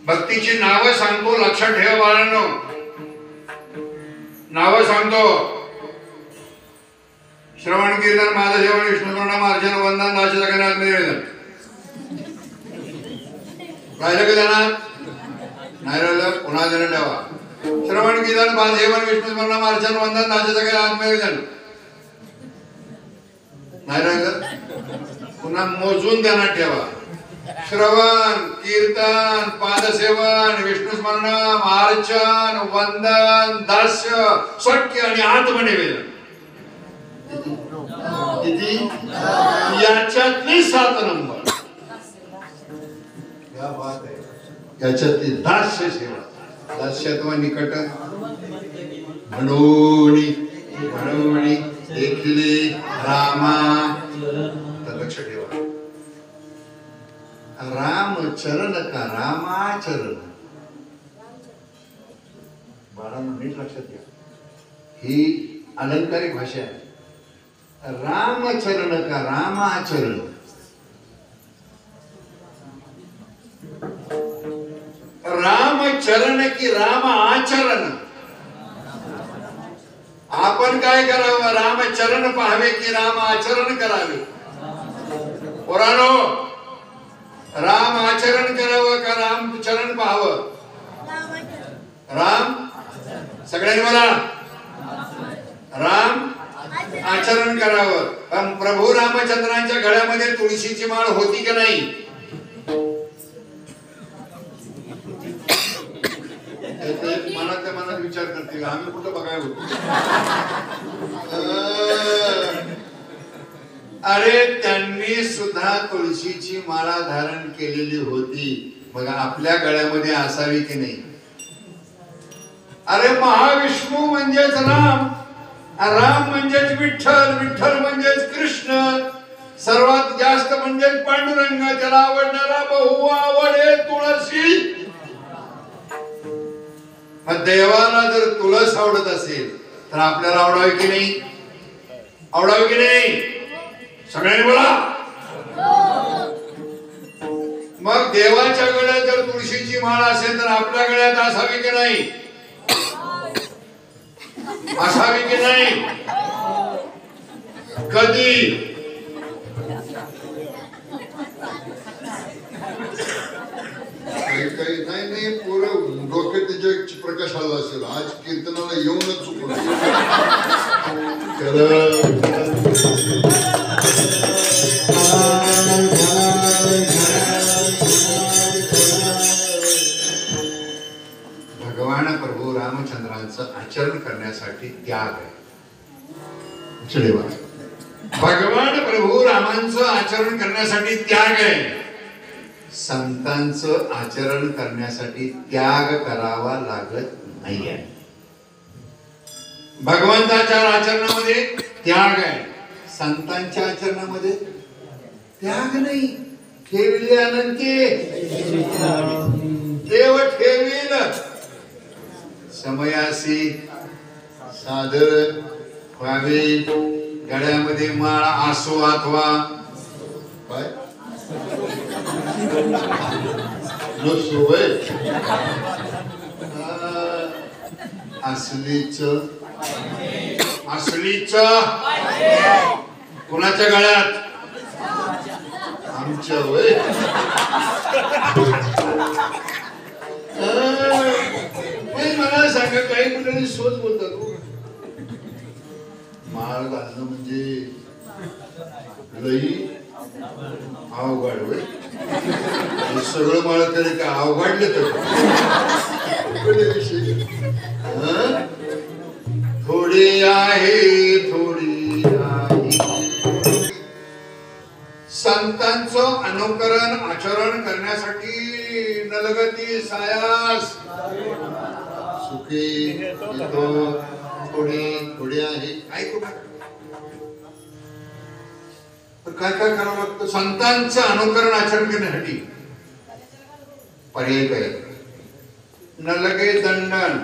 भक्तीची नावं सांगतो, लक्षात ठेवा बाळांनो, नावं सांगतो. श्रवण कीर्तन, माझं जेवण, विष्णू प्रणाम, अर्चन, वंदन, दास जगन्नाथ निवेदन. राहिलं का ध्यानात? नाही राहिलं, पुन्हा ध्यानात ठेवा. श्रवण कीर्तन, माझं जेवण, विष्णू प्रणाम, अर्चन, वंदन, दास जगन्नाथ निवेदन. नाही राहिलं, पुन्हा मोजून ध्यानात ठेवा. श्रवण कीर्तन, पादसेवन, विष्णू स्मरण, अर्चन, वंदन, दास्य, सख्य आणि आत्मनिवेदन. किती? याच्यातली 7 नंबर. क्या बात आहे. याच्यातली दास्य सेवा. दास्यत्व निकट म्हणून देखील रामा. तर लक्ष ठेवा, रामचरण का रामाचरण. बाळांनो नीट लक्षात घ्या, ही अलंकारिक भाषा आहे. रामचरण का रामाचरण. रामचरण की राम आचरण. आपण काय करावं? रामचरण पाहावे की राम आचरण करावे? पोरांनो, राम आचरण करावं का रामचरण पाहावं? राम, सगळ्यांनी मला राम आचरण करावं. पण प्रभू रामचंद्रांच्या गळ्यामध्ये तुळशीची माळ होती की नाही? मनातल्या मनात विचार करते, आम्ही कुठं बघायला होतो? अरे त्यांनी सुद्धा तुळशीची माळा धारण केलेली होती, मग आपल्या गळ्यामध्ये असावी की नाही? अरे महाविष्णू म्हणजेच राम, राम म्हणजेच विठ्ठल, विठ्ठल म्हणजेच कृष्ण, सर्वात जास्त म्हणजेच पांडुरंग, त्याला आवडणारा बहु आवडे तुळशी. देवाला जर तुळस आवडत असेल तर आपल्याला आवडावे की नाही? आवडावे की नाही? सगळ्यांनी बोला. मग देवाच्या गळ्यात जर तुळशीची माळ असेल तर आपल्या गळ्यात असावी की नाही? असावी की नाही? कधी? काही नाही नाही, पोरं डोक्यात त्याच्या प्रकाश आला असेल. आज कीर्तनाला येऊनच चुकून भगवान प्रभू रामचंद्रांचं आचरण करण्यासाठी त्याग आहे. भगवान प्रभू रामांचं आचरण करण्यासाठी त्याग आहे. संतांचं आचरण करण्यासाठी त्याग करावा लागत नाहीये. भगवंताच्या आचरणामध्ये त्याग आहे, संतांच्या आचरणामध्ये त्याग नाही. ठेविले अनंते देव ठेवील, समयासी सादर व्हावे. गळ्यामध्ये माळ आसो अथवा काय असलीच कुणाच्या गळ्यात? आमच्या वय. मला सांगा, काही मंडळी सोच बोलतात, माळ घालणं म्हणजे लई अवघड होय. सगळं माळ तरी का अवघडले तर थोडी आहे, थोडी आहे. संतांचं अनुकरण आचरण करण्यासाठी नलगती सायास सुखी थोडी थोडी आहे. काय कुठं काय काय करावं लागतं? संतांचं अनुकरण आचरण करण्यासाठी पर्याय काय? न लगे दंडन,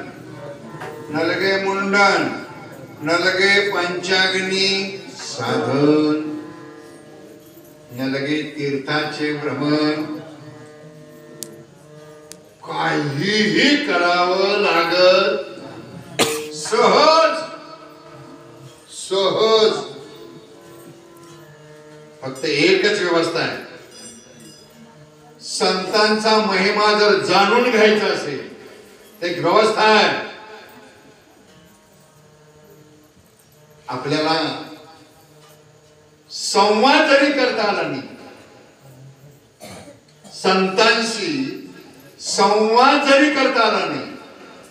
न लगे मुंडन, न लगे पंचाग्नी साधन न लगे तीर्थाचे भ्रमण काहीही करावं लागत सहज सहज. फक्त एकच व्यवस्था आहे, संतांचा महिमा जर जाणून घ्यायचा असेल तर एक व्यवस्था आहे. आपल्याला संवाद जरी करता आला नाही, संतांशी संवाद जरी करता आला नाही,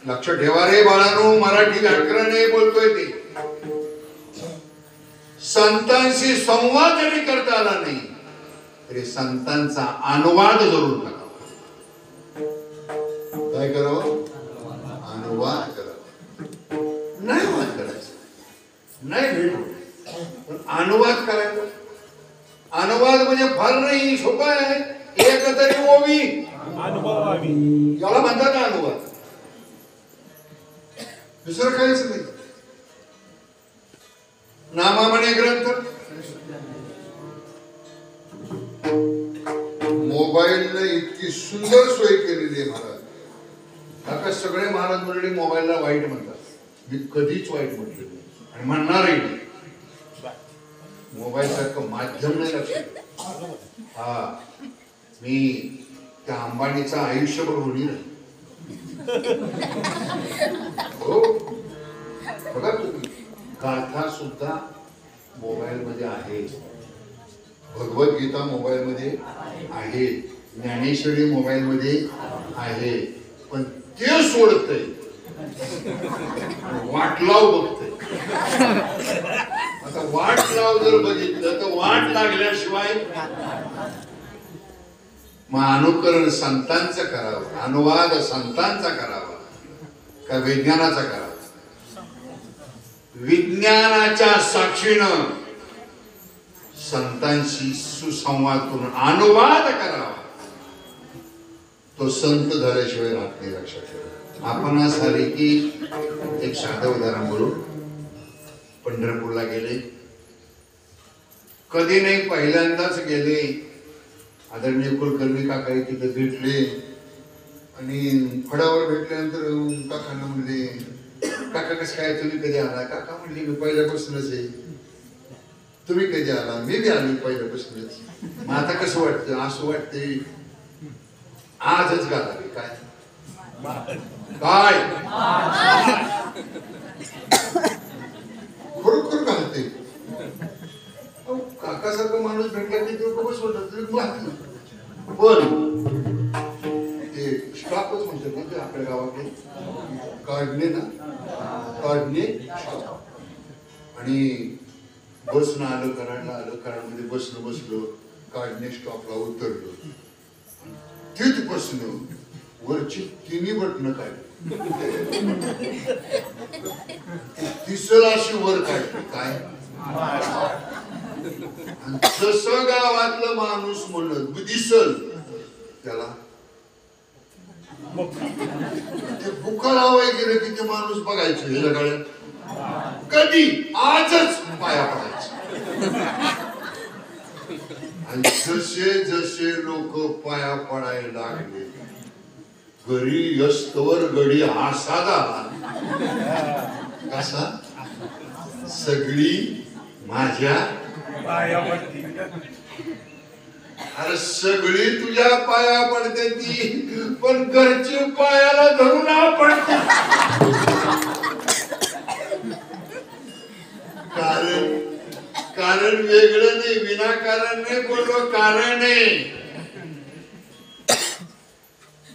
लक्ष ठेवा रे बाळांनो, मराठी व्याकरण बोलतोय ते, संतांशी संवाद जरी करता आला नाही तरी संतांचा अनुवाद जरूर करावा. काय करावं? अनुवाद करावा. नाही वाद करायचा, नाही भेट, पण अनुवाद करायचा. अनुवाद म्हणजे फार नाही, सोपा आहे. एक तरी ओवी अनुभवावी याला म्हणतात अनुवाद, दुसरं काहीच नाही. नामा म्हणे ग्रंथ, मोबाईलने इतकी सुंदर सोय केलेली आहे महाराज. आता सगळे महाराज मंडळी मोबाईलला वाईट म्हणतात, मी कधीच वाईट म्हटलं नाही आणि म्हणणारही नाही. मोबाईल सारखं माध्यम नाही लक्षात. हा, मी त्या अंबानीचा आयुष्यभर होणी हो. बघा तुम्ही, गाथा सुद्धा मोबाईल मध्ये आहे, भगवद्गीता मोबाईल मध्ये आहे, ज्ञानेश्वरी मोबाईल मध्ये आहे, पण ते सोडतंय, वाट लाव बघतंय. आता वाट लाव जर बघितलं तर वाट लागल्याशिवाय मग अनुकरण संतांचं करावं, अनुवाद संतांचा करावा का विज्ञानाचा करावा? विज्ञानाच्या साक्षीनं संतांशी सुसंवाद करून अनुवाद करावा. तो संत झाल्याशिवाय राहत नाही, लक्षात ठेवा. आपण सारे की एक साधं उदाहरण बोलू. पंढरपूरला गेले, कधी नाही पहिल्यांदाच गेले. आदरणीय कुलकर्णी काका तिथे भेटले आणि फळावर भेटल्यानंतर काकांना म्हणले, काका कसं काय, तुम्ही कधी आला? काका म्हणले, मी पहिल्यापासूनच आहे. तुम्ही कधी आला? मी बी आलो पहिल्यापासूनच. मग आता कसं वाटतं? असं वाटते आजच गाला रे. काय काय खरोखर घालते. काकासारखं माणूस भेटला की ते खूपच वाटत. पण ते स्टॉपच म्हणतात ना ते आपल्या गावाकडे, काढणे ना, काढणे. आणि बसनं आलं, कराडला आलं, कराडमध्ये बसनं बसलो, काढणे स्टॉपला उतरलो. तिथपासून वरची तिन्ही बटणं काढली, तिसरं अशी वर काढली. काय जसं गावातलं माणूस म्हणत दिसल त्याला ते बुका लावाय गेलं की ते माणूस बघायचं हे लगाड्यात, कधी आजच पाया पडायचं. आणि जसे जसे लोक पाया पडायला लागले, घरी यस्तवर गडी आसा झाला. कसा? सगळी माझ्या पाया पडती. अरे सगळी तुझ्या पाया पडते ती, पण घरची पायाला धरून पडते. कारण वेगळं नाही, विनाकारण नाही बोललो, कारण आहे.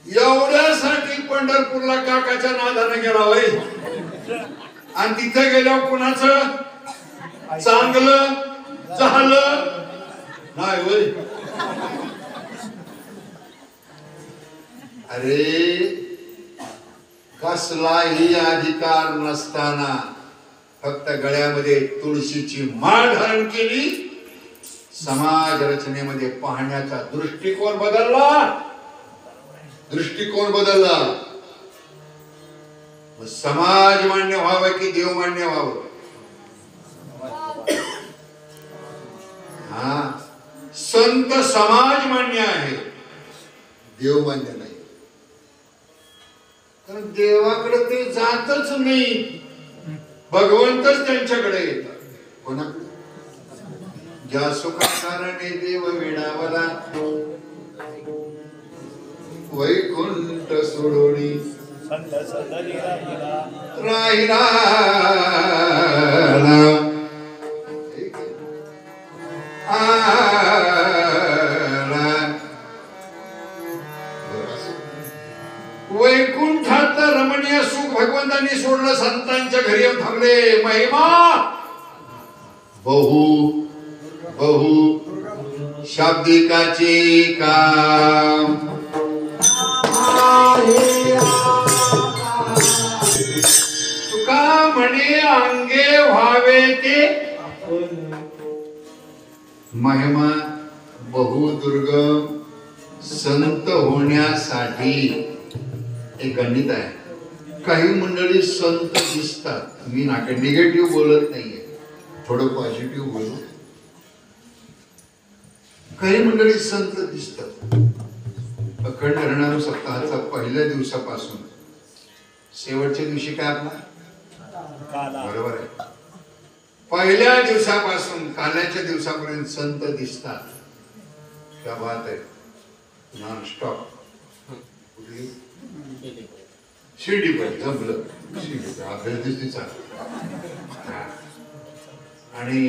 एवढ्यासाठी पंढरपूरला काकाच्या नादाने गेला होय. आणि तिथे गेल्यावर कुणाचं चांगलं झालं नाही होय. अरे कसलाही अधिकार नसताना फक्त गळ्यामध्ये तुळशीची माळ धारण केली, समाज रचनेमध्ये पाहण्याचा दृष्टिकोन बदलला. दृष्टिकोन बदलला. समाज मान्य व्हावं की देव मान्य व्हावं? हा संत समाज मान्य आहे, देव मान्य नाही. कारण देवाकडे ते जातच नाही, भगवंतच त्यांच्याकडे येतात. कोणाकडे? ज्या सुखाकारणे देव वेडावला, वैकुंठ सोडोनी राहिला. वैकुंठात रमणीय सुख भगवंतांनी सोडलं, संतांच्या घरी येऊन थांबले. महिमा बहु बहु शाब्दिकाचे काम. तुका म्हणे अंगे व्हावे ते महिमा बहुदुर्गम. संत होण्यासाठी एक गणित आहे. काही मंडळी संत दिसतात, मी निगेटिव्ह बोलत नाहीये, थोडं पॉझिटिव्ह बोलू. काही मंडळी संत दिसतात. अखंड हरिनाम सप्ताहाचा पहिल्या दिवसापासून शेवटच्या दिवशी काय आपला बरोबर आहे, पहिल्या दिवसापासून काल्याच्या दिवसापर्यंत संत दिसतात. क्या बात आहे. Non stop. कुठली शिर्डी पण जमलं, शिर्डी आपल्या दिसती चालू. आणि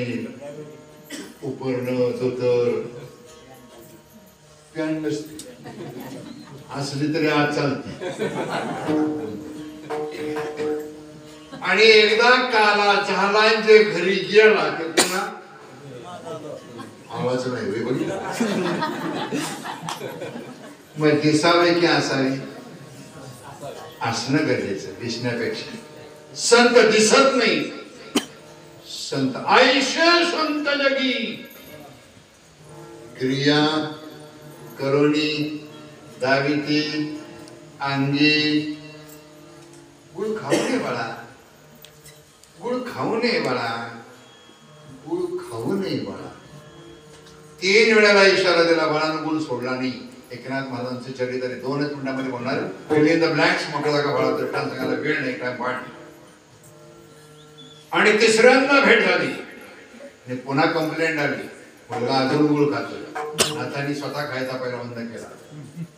उपरणं धोतर पॅन नसते, असली तरी आज चालते. आणि एकदा काला झालांचे घरी गेला की पुन्हा आवाज नाही बघितला. मग दिसावे की असावे असणं गरजेचं दिसण्यापेक्षा. संत दिसत नाही, संत आयुष्य संत जगी. क्रिया करोनी दाविती अंगी. गुळ खाऊ नये बाळा, गुळ खाऊ नये बाळा, गुळ खाऊ नये बाळा. 3 वेळेला इशारा दिला, बाळानं गुळ सोडला नाही. एकनाथ महाराजांचे चरित्र 2च मिनिटांमध्ये बोलणार. फिल द ब्लँक्स, मोठा जागा बाळा दृष्टांत सांगायला वेळ नाही, टाइम वाट. आणि तिसऱ्यांदा भेट झाली आणि पुन्हा कंप्लेंट आली, मुलगा अजून गुळ खातोय. नाथांनी स्वतः खायचा पहिला बंद केला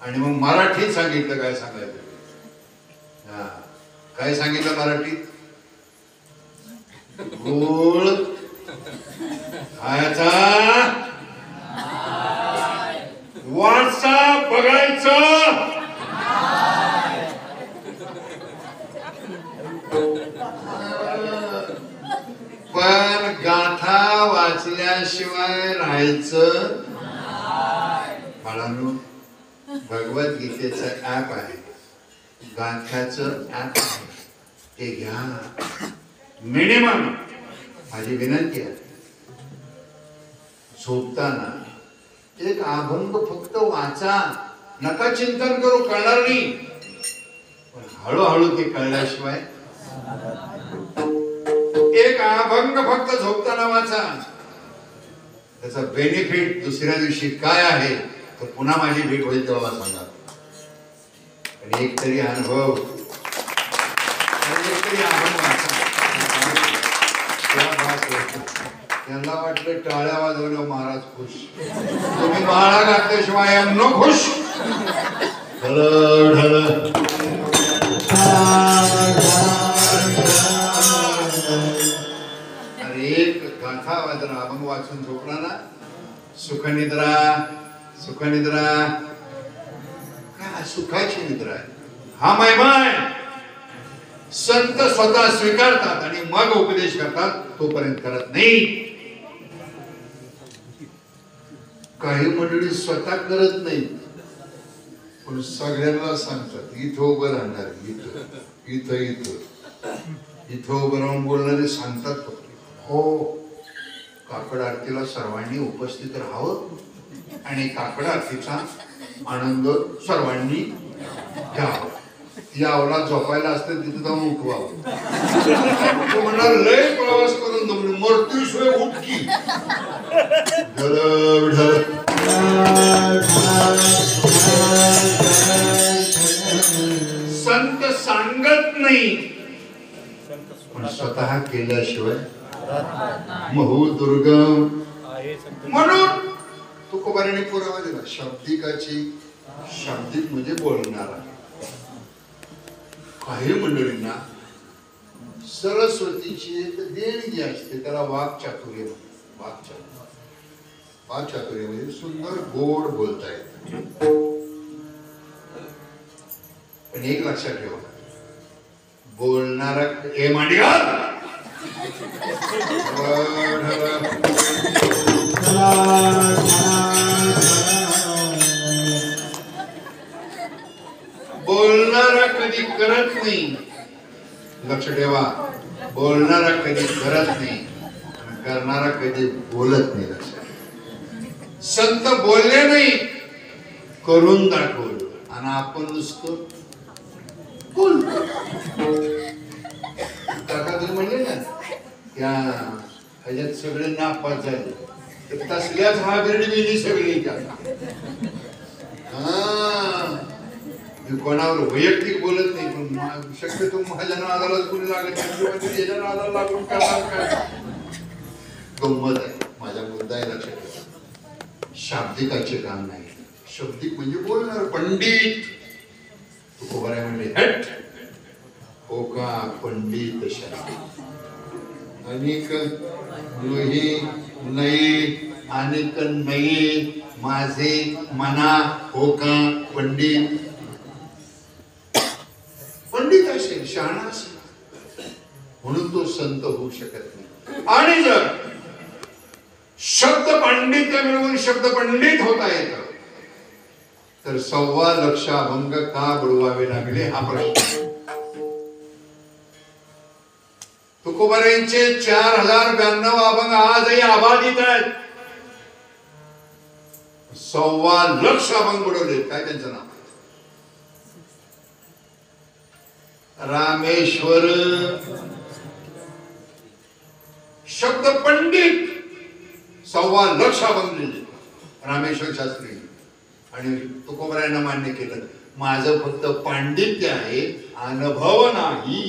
आणि मग मराठीत सांगितलं काय सांगायचं. काय सांगितलं मराठीत? गुळ खायचा, वाचा बघायचं. पण गाथा वाचल्याशिवाय राहायचं. बाळांनो, भगवद्गीतेचं ऍप आहे, गाथ्याचं ऍप आहे, ते घ्या. मिनिमम माझी विनंती आहे, झोपताना एक अभंग फक्त वाचा. नका चिंतन करू, कळणार नाही. पण हळूहळू ते कळल्याशिवाय एक अभंग फक्त झोपताना वाचा. त्याचा बेनिफिट दुसऱ्या दिवशी काय आहे तर पुन्हा माझी भेट होईल तेव्हा सांगा. आणि एक तरी अनुभव, एक तरी अभंग वाचा. त्यांना वाटलं टाळ्या वाजवलं महाराज खुश. तुम्ही माळा घातल्याशिवाय न खुश. ढळ ढळ एक गाथा वाजरा अभंग वाचून झोपला ना, सुखनिद्रा. सुखनिद्रा काय सुखाची निद्रा आहे. हा महिमा आहे. संत स्वतः स्वीकारतात आणि मग उपदेश करतात, तोपर्यंत करत नाही. काही मंडळी स्वतः करत नाही पण सगळ्यांना सांगतात इथं उभं राहणार, इथं इथं इथं इथं उभं राहून बोलणारे सांगतात फक्त. हो, काकड आरतीला सर्वांनी उपस्थित राहावं आणि काकड आरतीचा आनंद सर्वांनी घ्यावा. या अवलाद झोपायला असते तिथे जाऊन उठवावं. तो म्हणणार लय प्रवास करून दमलो, मृत्यूशिवाय उठकी. संत सांगत नाही पण स्वतः केल्याशिवाय महू दुर्गम. म्हणून तुकोबाराने पुरावा दिला शाब्दिकाची. शाब्दिक म्हणजे बोलणारा. काही मंडळींना सरस्वतीची एक देणगी असते, त्याला वाक्चातुर्य. वाक्चातुर्य म्हणजे सुंदर गोड बोलता येत. पण एक लक्षात ठेवा, बोलणारा हे मांडीघाल बोलणारा कधी करत नाही. लक्ष ठेवा, बोलणारा कधी करत नाही, करणारा कधी बोलत नाही. लक्षात. संत बोलले नाही, करून दाखवलं. आणि आपण नुसतं बोलतो. म्हणले ना त्या ह्याच्यात सगळे नापास झाले, तर तसल्याच हा बिरडी मिली सगळी. मी कोणावर वैयक्तिक बोलत नाही, पण शक्यतो माझ्या नादाला कोणी लागत त्याच्या नादाला लागून करणार काय गंमत आहे. माझा मुद्दा आहे लक्षात ठेवा, शाब्दिकाचे काम नाही. शाब्दिक म्हणजे बोलणार. पंडित तुकोबाराय म्हणले हट हो का पंडित शास्त्री. अनेक नाही अनेक नाही माझे मना हो का पंडित. पंडित असेल, शहाणा असेल, म्हणून तो संत होऊ शकत नाही. आणि जर शब्द पांडित्य मिळवून शब्द पंडित होता येत तर 1.25 लाख अभंग का बुडवावे लागले हा प्रश्न. तुकोबारायांचे 4092 अभंग आजही अबाधित आहेत. 1.25 लाख अभंग बुडवले. काय त्यांचं नाव? रामेश्वर. शब्द पंडित 1.25 लाख अभंग लिहिले रामेश्वर शास्त्री. आणि तुकोबारायांना मान्य केलं, माझं फक्त पांडित्य आहे, अनुभव नाही.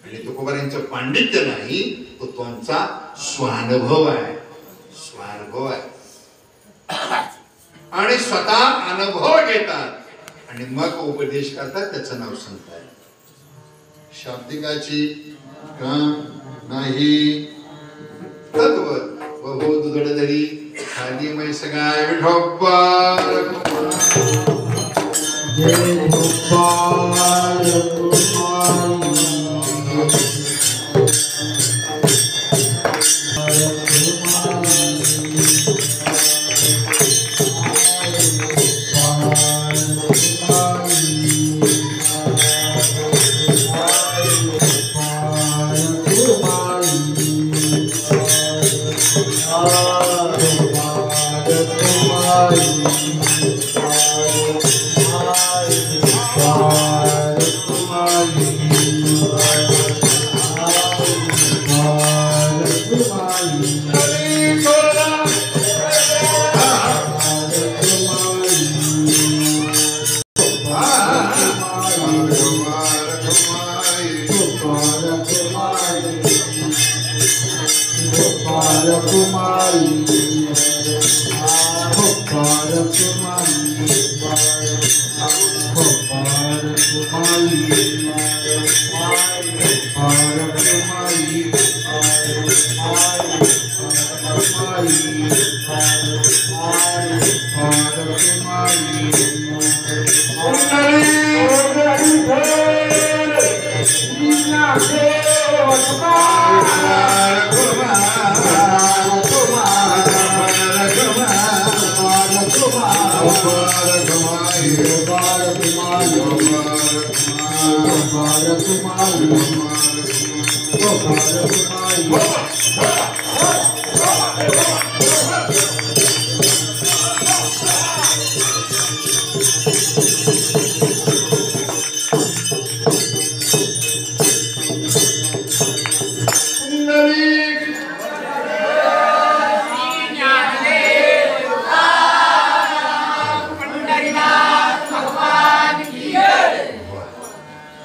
आणि तुकोबारायांचं पांडित्य नाही, तो त्यांचा स्वानुभव आहे. स्वानुभव आहे. आणि स्वतः अनुभव घेतात आणि मग उपदेश करतात. त्याचं नाव संत आहे. शाब्दिकाची काम नाही. तत्व बहु दुधडधरी खाली मैस गाय विठोबार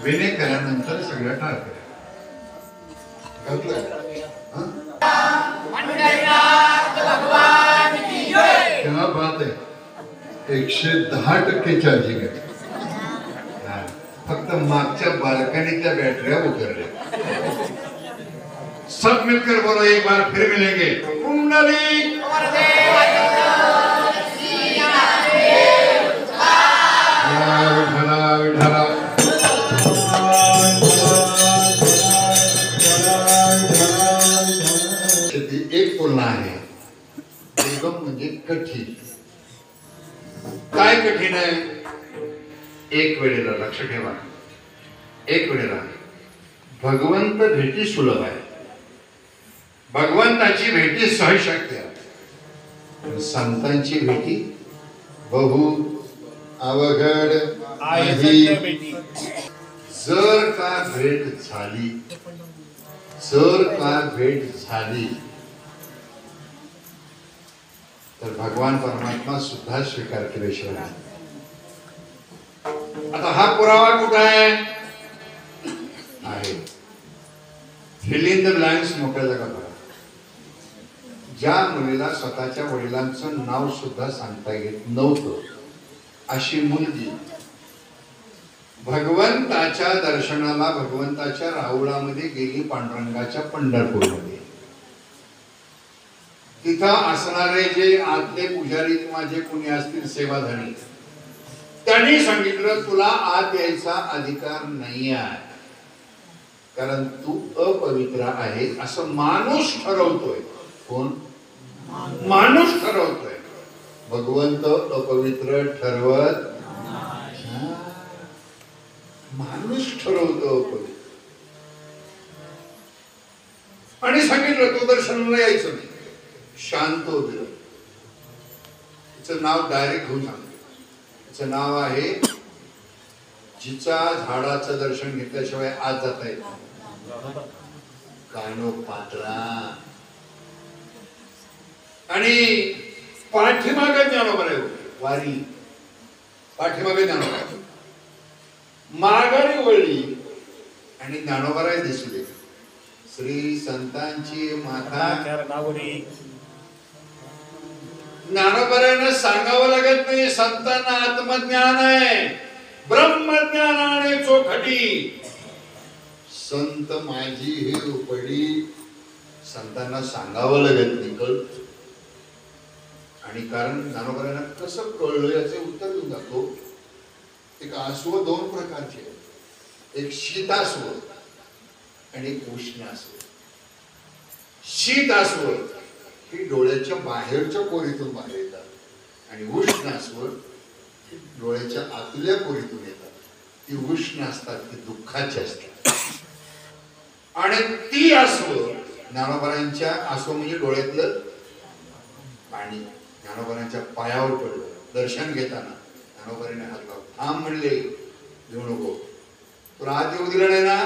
विनय केल्यानंतर सगळं टाळते. तेव्हा बात आहे 110% चार्जिंग आहे. फक्त मागच्या बाल्कनीच्या बॅटऱ्या उतरल्या. सब मिलकर बोलो एक बार फिर मिलेंगे. कुंडली एक तुलना आहे. दुर्गम म्हणजे कठीण. काय कठीण आहे? एक वेळेला लक्ष ठेवा, एक वेळेला भगवंत भेटी सुलभ आहे. भगवंताची भेटी सहज शक्य आहे. संतांची भेटी बहु अवघड आहे. जर का भेट झाली, जर का भेट झाली तर भगवान परमात्मा सुद्धा स्वीकार केल्याशिवाय. आता हा पुरावा कुठे आहे? फिल इन द ब्लँक्स मोकळ्या जागा बघा. ज्या मुलीला स्वतःच्या वडिलांचं नाव सुद्धा सांगता येत नव्हतं अशी मुलगी भगवंताच्या दर्शनाला भगवंताच्या राहुळामध्ये गेली. पांडुरंगाच्या पंढरपूरमध्ये तिथं असणारे जे आतले पुजारी किंवा जे कोणी असतील सेवाधारी, त्यांनी सांगितलं तुला आत यायचा अधिकार नाही आहे, कारण तू अपवित्र आहे. असं माणूस ठरवतोय. कोण? माणूस ठरवतोय. भगवंत अपवित्र ठरवत, माणूस ठरवतो अपवित्र. आणि सांगितलं तू दर्शनाला यायचं नाही. शांत होते. तिचं नाव डायरेक्ट घेऊन सांगतो. तिचं नाव आहे जिचा झाडाचं दर्शन घेतल्याशिवाय आज जाता येत. कानोपात्रा. आणि पाठीमागे ज्ञानोबा आहे. वारी पाठीमागे ज्ञानोबा, माघारी वळली आणि ज्ञानोबाराय दिसले. श्री संतांची माता. ज्ञानोबारायनं सांगावं लागत नाही. संतांना आत्मज्ञान आहे, ब्रह्मज्ञानाने चोखटी. संत माझी हे उपडी. संतांना सांगावं लागत नाही, कळत. आणि कारण ज्ञानोबारायनं कसं कळलं याचे उत्तर देऊन जातो. एक आसव दोन प्रकारचे, एक शीतासव आणि एक उष्णासव. शीतासव ही डोळ्याच्या बाहेरच्या कोरीतून बाहेर येतात आणि उष्णासव डोळ्याच्या आतल्या कोरीतून येतात. ती उष्ण असतात, ती दुःखाची असतात. आणि ती आसव ज्ञानोबारांच्या आसव म्हणजे डोळ्यातलं पाणी ज्ञानोबारांच्या पायावर पडलं. दर्शन घेताना ज्ञानोबारांनी हात लावला. थांब म्हणले, घेऊ नको. तुला आत येऊ दिलं नाही ना,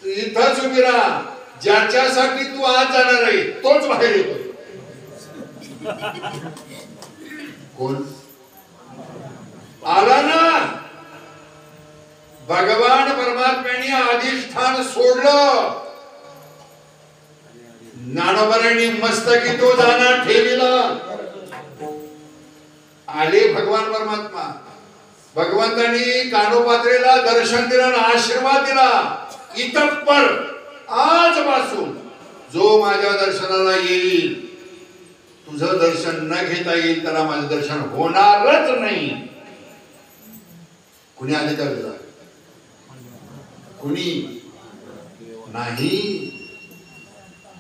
तू इथंच उभी राहा. ज्याच्यासाठी तू आज जाणार आहे तोच बाहेर येतो. कोण आला ना? भगवान परमात्म्याने अधिष्ठान सोडलं. ज्ञानोबारांनी मस्तकी तो जाणार ठेविला. आले भगवान परमात्मा. भगवंतांनी कानोपात्रेला दर्शन दिलं, आशीर्वाद दिला. इतपर आजपासून जो माझ्या दर्शनाला येईल, तुझं दर्शन न घेता येईल त्याला माझं दर्शन होणारच नाही. कुणी आले त्याला? कुणी नाही.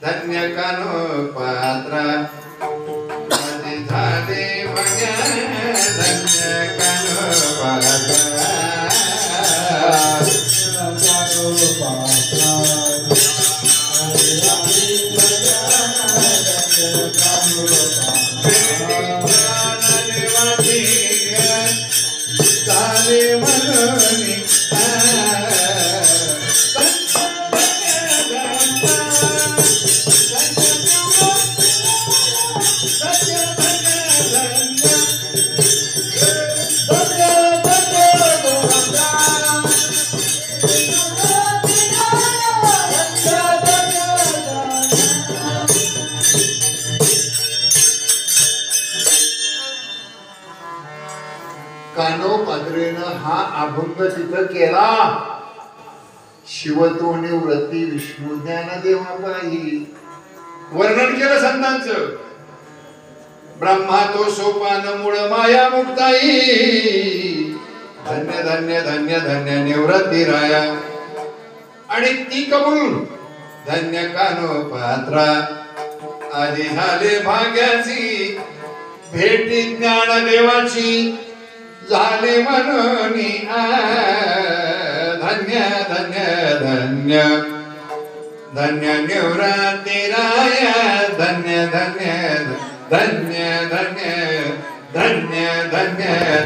धन्य कानोपात्रा झाले बघा. धन्य कानोपात्रा. कानोपात्रेनं हा अभंग तिथं केला. शिवतोनी व्रती विष्णू ज्ञान देवापायी वर्णन केलं संतांचं. ब्रह्मा तो सोपान मूळ माया मुक्ताई. धन्य धन्य धन्य धन्य निवृत्ती राया आणि ती कबूल धन्य कानोपात्रा. आधी झाले भाग्याची भेटी ज्ञान देवाची झाले मनोनी धन्य धन्य धन्य धन्य निवृत्ती राया. धन्य धन्य धन्य धन्य धन्य धन्य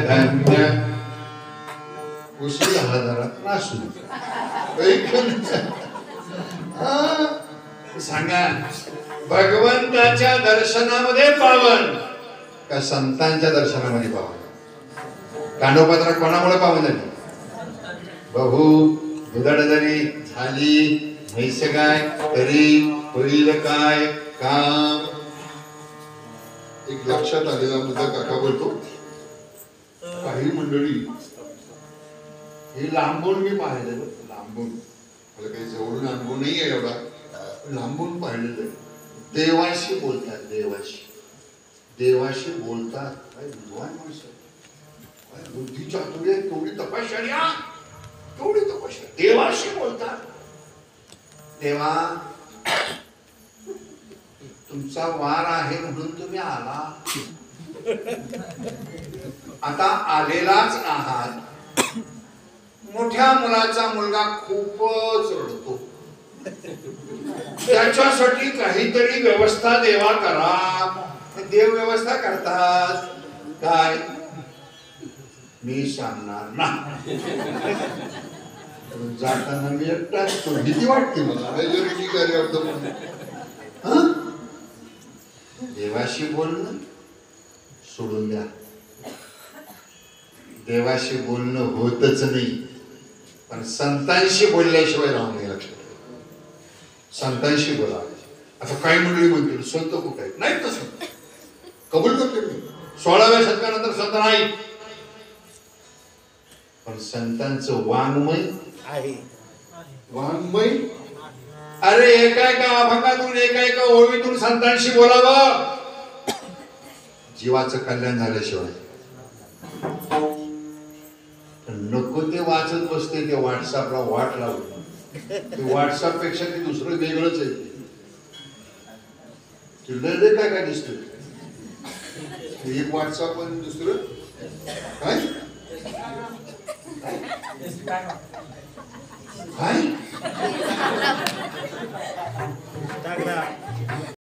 धन्य. उशीर झाला जरा नासू सांगा. भगवंताच्या दर्शनामध्ये पावन का संतांच्या दर्शनामध्ये पावन? कानोपात्रा कोणामुळे पावन झाली? बहू दुधाड जरी झाली म्हैस गाय तरी होईल काय काम. एक लक्षात आलेला मुद्दा काका बोलतो. काही मंडळी हे लांबून मी पाहिलेलं, लांबून, मला काही जवळून अनुभव नाही आहे एवढा, लांबून पाहिलेलं. देवाशी बोलतात, देवाशी देवाशी बोलतात. काय विद्वान माणसं, काय बुद्धी चातुर्य, तेवढी तपश्चर्या, तेवढी तपश्चर्या. देवाशी बोलतात. देवा तुमचा वार आहे म्हणून तुम्ही आला, आता आलेलाच आहात. मोठ्या मुलाचा मुलगा खूपच रडतो, त्याच्यासाठी काहीतरी व्यवस्था देवा करा. देव व्यवस्था करतात काय मी सांगणार ना. जाताना मी एकटाच भीती वाटते मला. देवाशी बोलणं सोडून द्या. देवाशी बोलणं होतच नाही, पण संतांशी बोलल्याशिवाय राहू नये. लक्षात संतांशी बोला. आता काही मंडळी म्हणतील संत कुठे आहेत? नाही तसं कबूल करतो मी. 16व्या शतकानंतर संत नाही, पण संतांचं वाङ्मय आहे. वाङ्मय. अरे एका एका अभंगातून एका एका ओळीतून संतांशी बोलावं, जीवाचं कल्याण झाल्याशिवाय. नको ते वाचत बसते, ते व्हॉट्सअपला वाट लावते. ते व्हॉट्सअप पेक्षा ते दुसरं वेगळंच आहे. ते काय काय दिसतं, एक व्हॉट्सअप आणि दुसरं काय काय